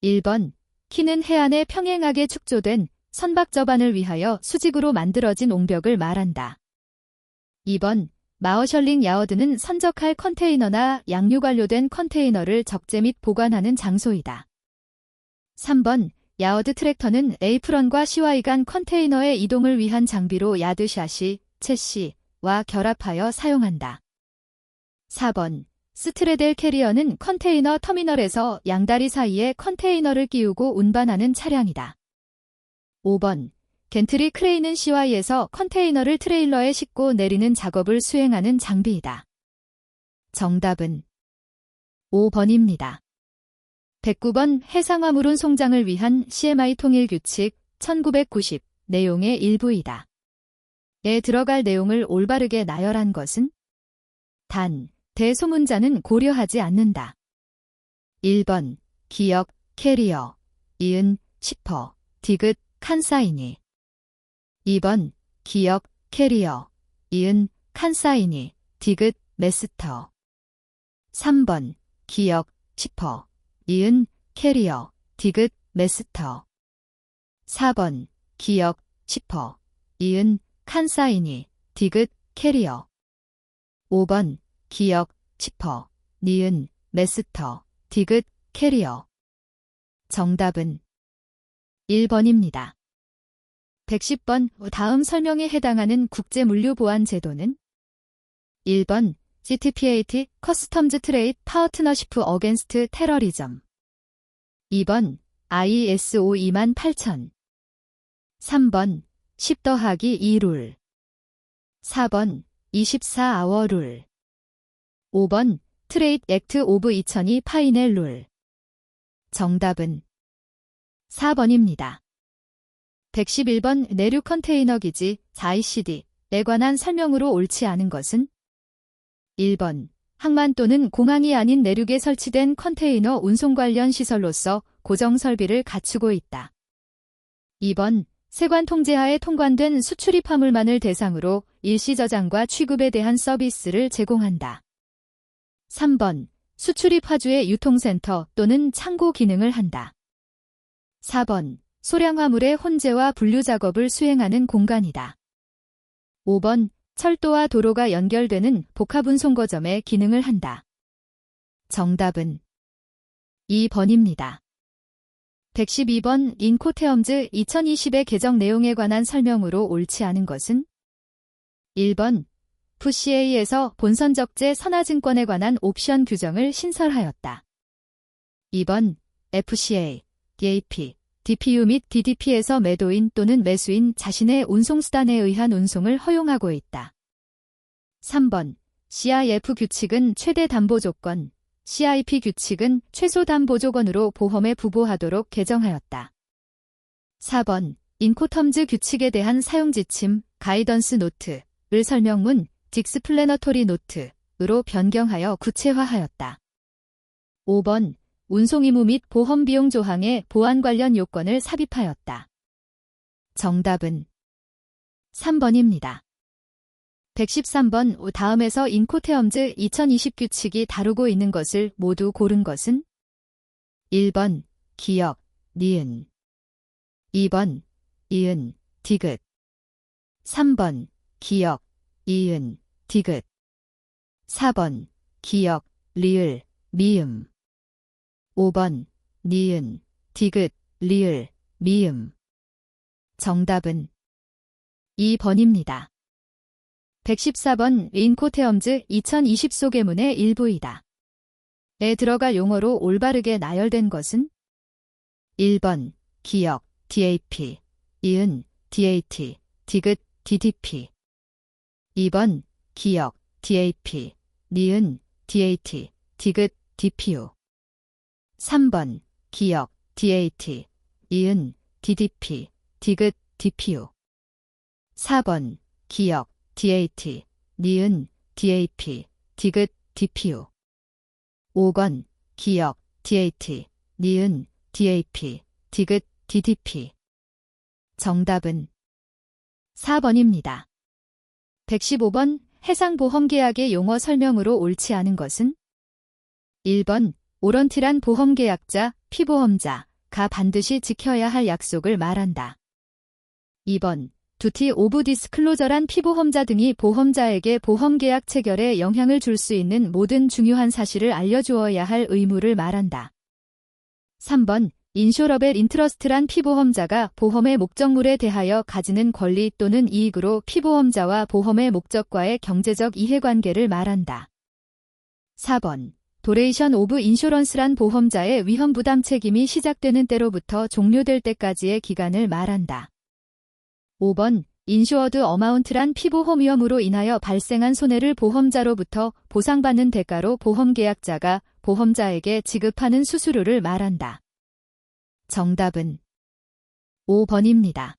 1번 키는 해안에 평행하게 축조된 선박 저반을 위하여 수직으로 만들어진 옹벽을 말한다. 2번 마어셜링 야워드는 선적할 컨테이너나 양육 완료된 컨테이너를 적재 및 보관하는 장소이다. 3번 야워드 트랙터는 에이프런과 CY 간 컨테이너의 이동을 위한 장비로 야드 샤시, 채시와 결합하여 사용한다. 4번 스트레델 캐리어는 컨테이너 터미널에서 양다리 사이에 컨테이너를 끼우고 운반하는 차량이다. 5번 겐트리 크레인은 CY에서 컨테이너를 트레일러에 싣고 내리는 작업을 수행하는 장비이다. 정답은 5번입니다. 109번 해상화물운송장을 위한 CMI 통일규칙 1990 내용의 일부이다. 에 들어갈 내용을 올바르게 나열한 것은? 단, 대소문자는 고려하지 않는다. 1번 기역, 캐리어, 이은, 시퍼, 디귿, 칸사이니. 2번 기역, 캐리어, 이은, 칸사이니, 디귿, 메스터. 3번 기역, 시퍼, 이은, 캐리어, 디귿, 메스터. 4번 기역, 시퍼, 이은, 칸사이니, 디귿, 캐리어. 5번 기역, 시퍼, 니은, 메스터, 디귿, 캐리어. 정답은 1번입니다. 110번 다음 설명에 해당하는 국제물류보안제도는? 1번 CTPAT 커스텀즈 트레이드 파트너시프 어게인스트 테러리즘. 2번 ISO 28000. 3번 10 더하기 2 룰. 4번 24아워 룰. 5번 트레이드 액트 오브 2002 파이넬 룰. 정답은 4번입니다. 111번 내륙 컨테이너 기지 4ECD에 관한 설명으로 옳지 않은 것은 1번 항만 또는 공항이 아닌 내륙에 설치된 컨테이너 운송 관련 시설로서 고정 설비를 갖추고 있다. 2번 세관 통제하에 통관된 수출입 화물만을 대상으로 일시 저장과 취급에 대한 서비스를 제공한다. 3번 수출입 화주의 유통센터 또는 창고 기능을 한다. 4번 소량 화물의 혼재와 분류 작업을 수행하는 공간이다. 5번 철도와 도로가 연결되는 복합운송거점의 기능을 한다. 정답은 2번입니다. 112번 인코테엄즈 2020의 개정 내용에 관한 설명으로 옳지 않은 것은 1번 FCA에서 본선적재 선화증권에 관한 옵션 규정을 신설하였다. 2번 FCA, DAP, DPU 및 DDP에서 매도인 또는 매수인 자신의 운송수단에 의한 운송을 허용하고 있다. 3번 CIF 규칙은 최대 담보 조건, CIP 규칙은 최소 담보 조건으로 보험에 부보하도록 개정하였다. 4번 인코텀즈 규칙에 대한 사용 지침, 가이던스 노트를 설명문, 딕스플래너토리 노트로 변경하여 구체화하였다. 5번 운송 의무 및 보험 비용 조항에 보안 관련 요건을 삽입하였다. 정답은 3번입니다. 113번 다음에서 인코테엄즈 2020 규칙이 다루고 있는 것을 모두 고른 것은 1번 기역, 니은 2번 이은, 디귿 3번 기역, 이은, 디귿 4번 기역, 리을, 미음 5번 니은, 디귿, 리을, 미음 정답은 2번입니다. 114번 인코테엄즈 2020 소개문의 일부이다. 에 들어갈 용어로 올바르게 나열된 것은 1번 기역, DAP, 이은, DAT, 디귿, DDP 2번 기역, DAP, 니은, DAT, 디귿, DPU 3번 기역, DAT, 이은, DDP, 디귿, DPU 4번 기역, DAT, 니은, DAP, 디귿, DPU 5번 기역, DAT, 니은, DAP, 디귿, DDP 정답은 4번입니다. 115번 해상보험계약의 용어 설명으로 옳지 않은 것은 1번 오런티란 보험계약자, 피보험자가 반드시 지켜야 할 약속을 말한다. 2번 두티 오브 디스클로저란 피보험자 등이 보험자에게 보험계약 체결에 영향을 줄 수 있는 모든 중요한 사실을 알려주어야 할 의무를 말한다. 3번 인쇼러벨 인트러스트란 피보험자가 보험의 목적물에 대하여 가지는 권리 또는 이익으로 피보험자와 보험의 목적과의 경제적 이해관계를 말한다. 4번 도레이션 오브 인쇼런스란 보험자의 위험부담 책임이 시작되는 때로부터 종료될 때까지의 기간을 말한다. 5번 인슈어드 어마운트란 피보험 위험으로 인하여 발생한 손해를 보험자로부터 보상받는 대가로 보험계약자가 보험자에게 지급하는 수수료를 말한다. 정답은 5번입니다.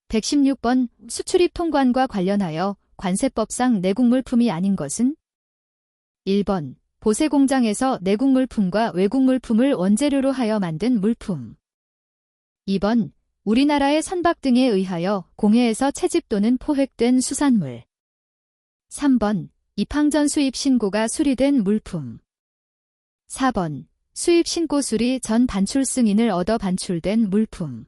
116번 수출입 통관과 관련하여 관세법상 내국물품이 아닌 것은 1번 보세공장에서 내국물품과 외국물품을 원재료로 하여 만든 물품 2번 우리나라의 선박 등에 의하여 공해에서 채집 또는 포획된 수산물 3번 입항전 수입 신고가 수리된 물품 4번 수입 신고 수리 전 반출 승인을 얻어 반출된 물품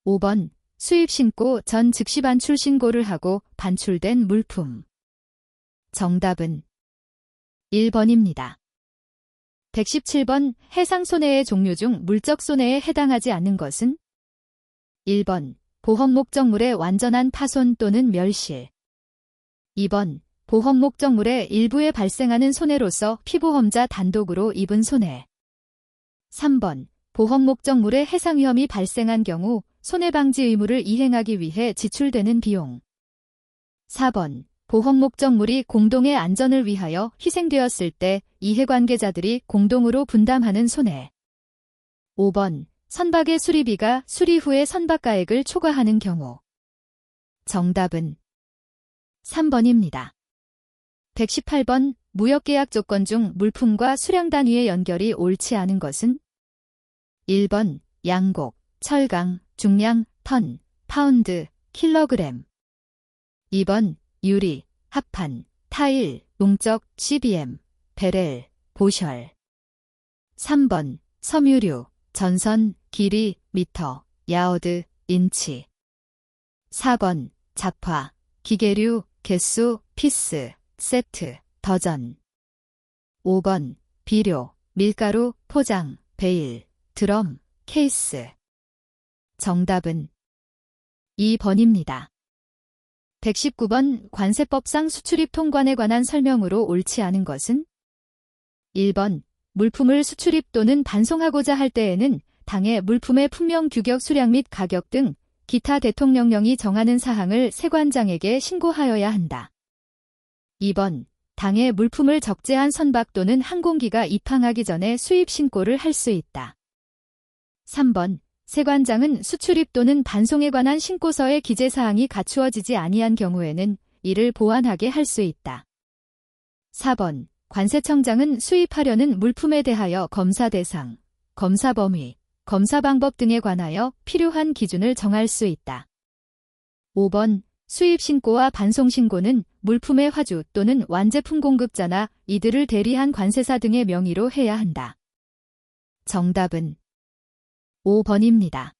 5번 수입 신고 전 즉시 반출 신고를 하고 반출된 물품 정답은 1번입니다. 117번 해상 손해의 종류 중 물적 손해에 해당하지 않는 것은 1번 보험 목적물의 완전한 파손 또는 멸실 2번 보험 목적물의 일부에 발생하는 손해로서 피보험자 단독으로 입은 손해 3번 보험 목적물의 해상 위험이 발생한 경우 손해방지 의무를 이행하기 위해 지출되는 비용 4번 보험 목적물이 공동의 안전을 위하여 희생되었을 때 이해관계자들이 공동으로 분담하는 손해 5번 선박의 수리비가 수리 후에 선박가액을 초과하는 경우. 정답은 3번입니다. 118번 무역계약 조건 중 물품과 수량 단위의 연결이 옳지 않은 것은 1번 양곡, 철강, 중량, 턴, 파운드, 킬로그램 2번 유리, 합판, 타일, 용적, CBM, 베렐, 보셜 3번 섬유류, 전선, 길이, 미터, 야어드, 인치 4번 잡화, 기계류, 개수, 피스, 세트, 더전 5번 비료, 밀가루, 포장, 베일, 드럼, 케이스 정답은 2번입니다. 119번 관세법상 수출입 통관에 관한 설명으로 옳지 않은 것은 1번 물품을 수출입 또는 반송하고자 할 때에는 당해 물품의 품명 규격 수량 및 가격 등 기타 대통령령이 정하는 사항을 세관장에게 신고하여야 한다. 2번 당해 물품을 적재한 선박 또는 항공기가 입항하기 전에 수입 신고를 할 수 있다. 3번 세관장은 수출입 또는 반송에 관한 신고서의 기재사항이 갖추어지지 아니한 경우에는 이를 보완하게 할 수 있다. 4번 관세청장은 수입하려는 물품에 대하여 검사 대상, 검사 범위, 검사 방법 등에 관하여 필요한 기준을 정할 수 있다. 5번 수입 신고와 반송 신고는 물품의 화주 또는 완제품 공급자나 이들을 대리한 관세사 등의 명의로 해야 한다. 정답은 5번입니다.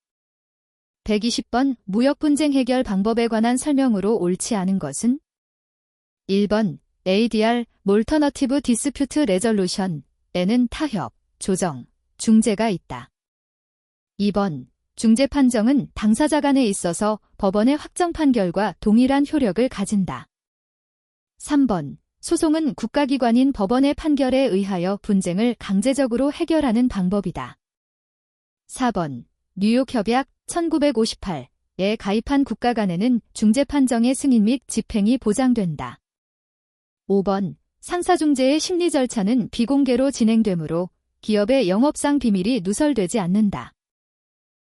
120번 무역 분쟁 해결 방법에 관한 설명으로 옳지 않은 것은 1번 ADR 몰터너티브 디스퓨트 레졸루션에는 타협, 조정, 중재가 있다. 2번 중재 판정은 당사자 간에 있어서 법원의 확정 판결과 동일한 효력을 가진다. 3번 소송은 국가기관인 법원의 판결에 의하여 분쟁을 강제적으로 해결하는 방법이다. 4번 뉴욕협약 1958에 가입한 국가 간에는 중재 판정의 승인 및 집행이 보장된다. 5번 상사중재의 심리 절차는 비공개로 진행되므로 기업의 영업상 비밀이 누설되지 않는다.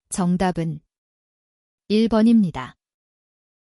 정답은 1번입니다.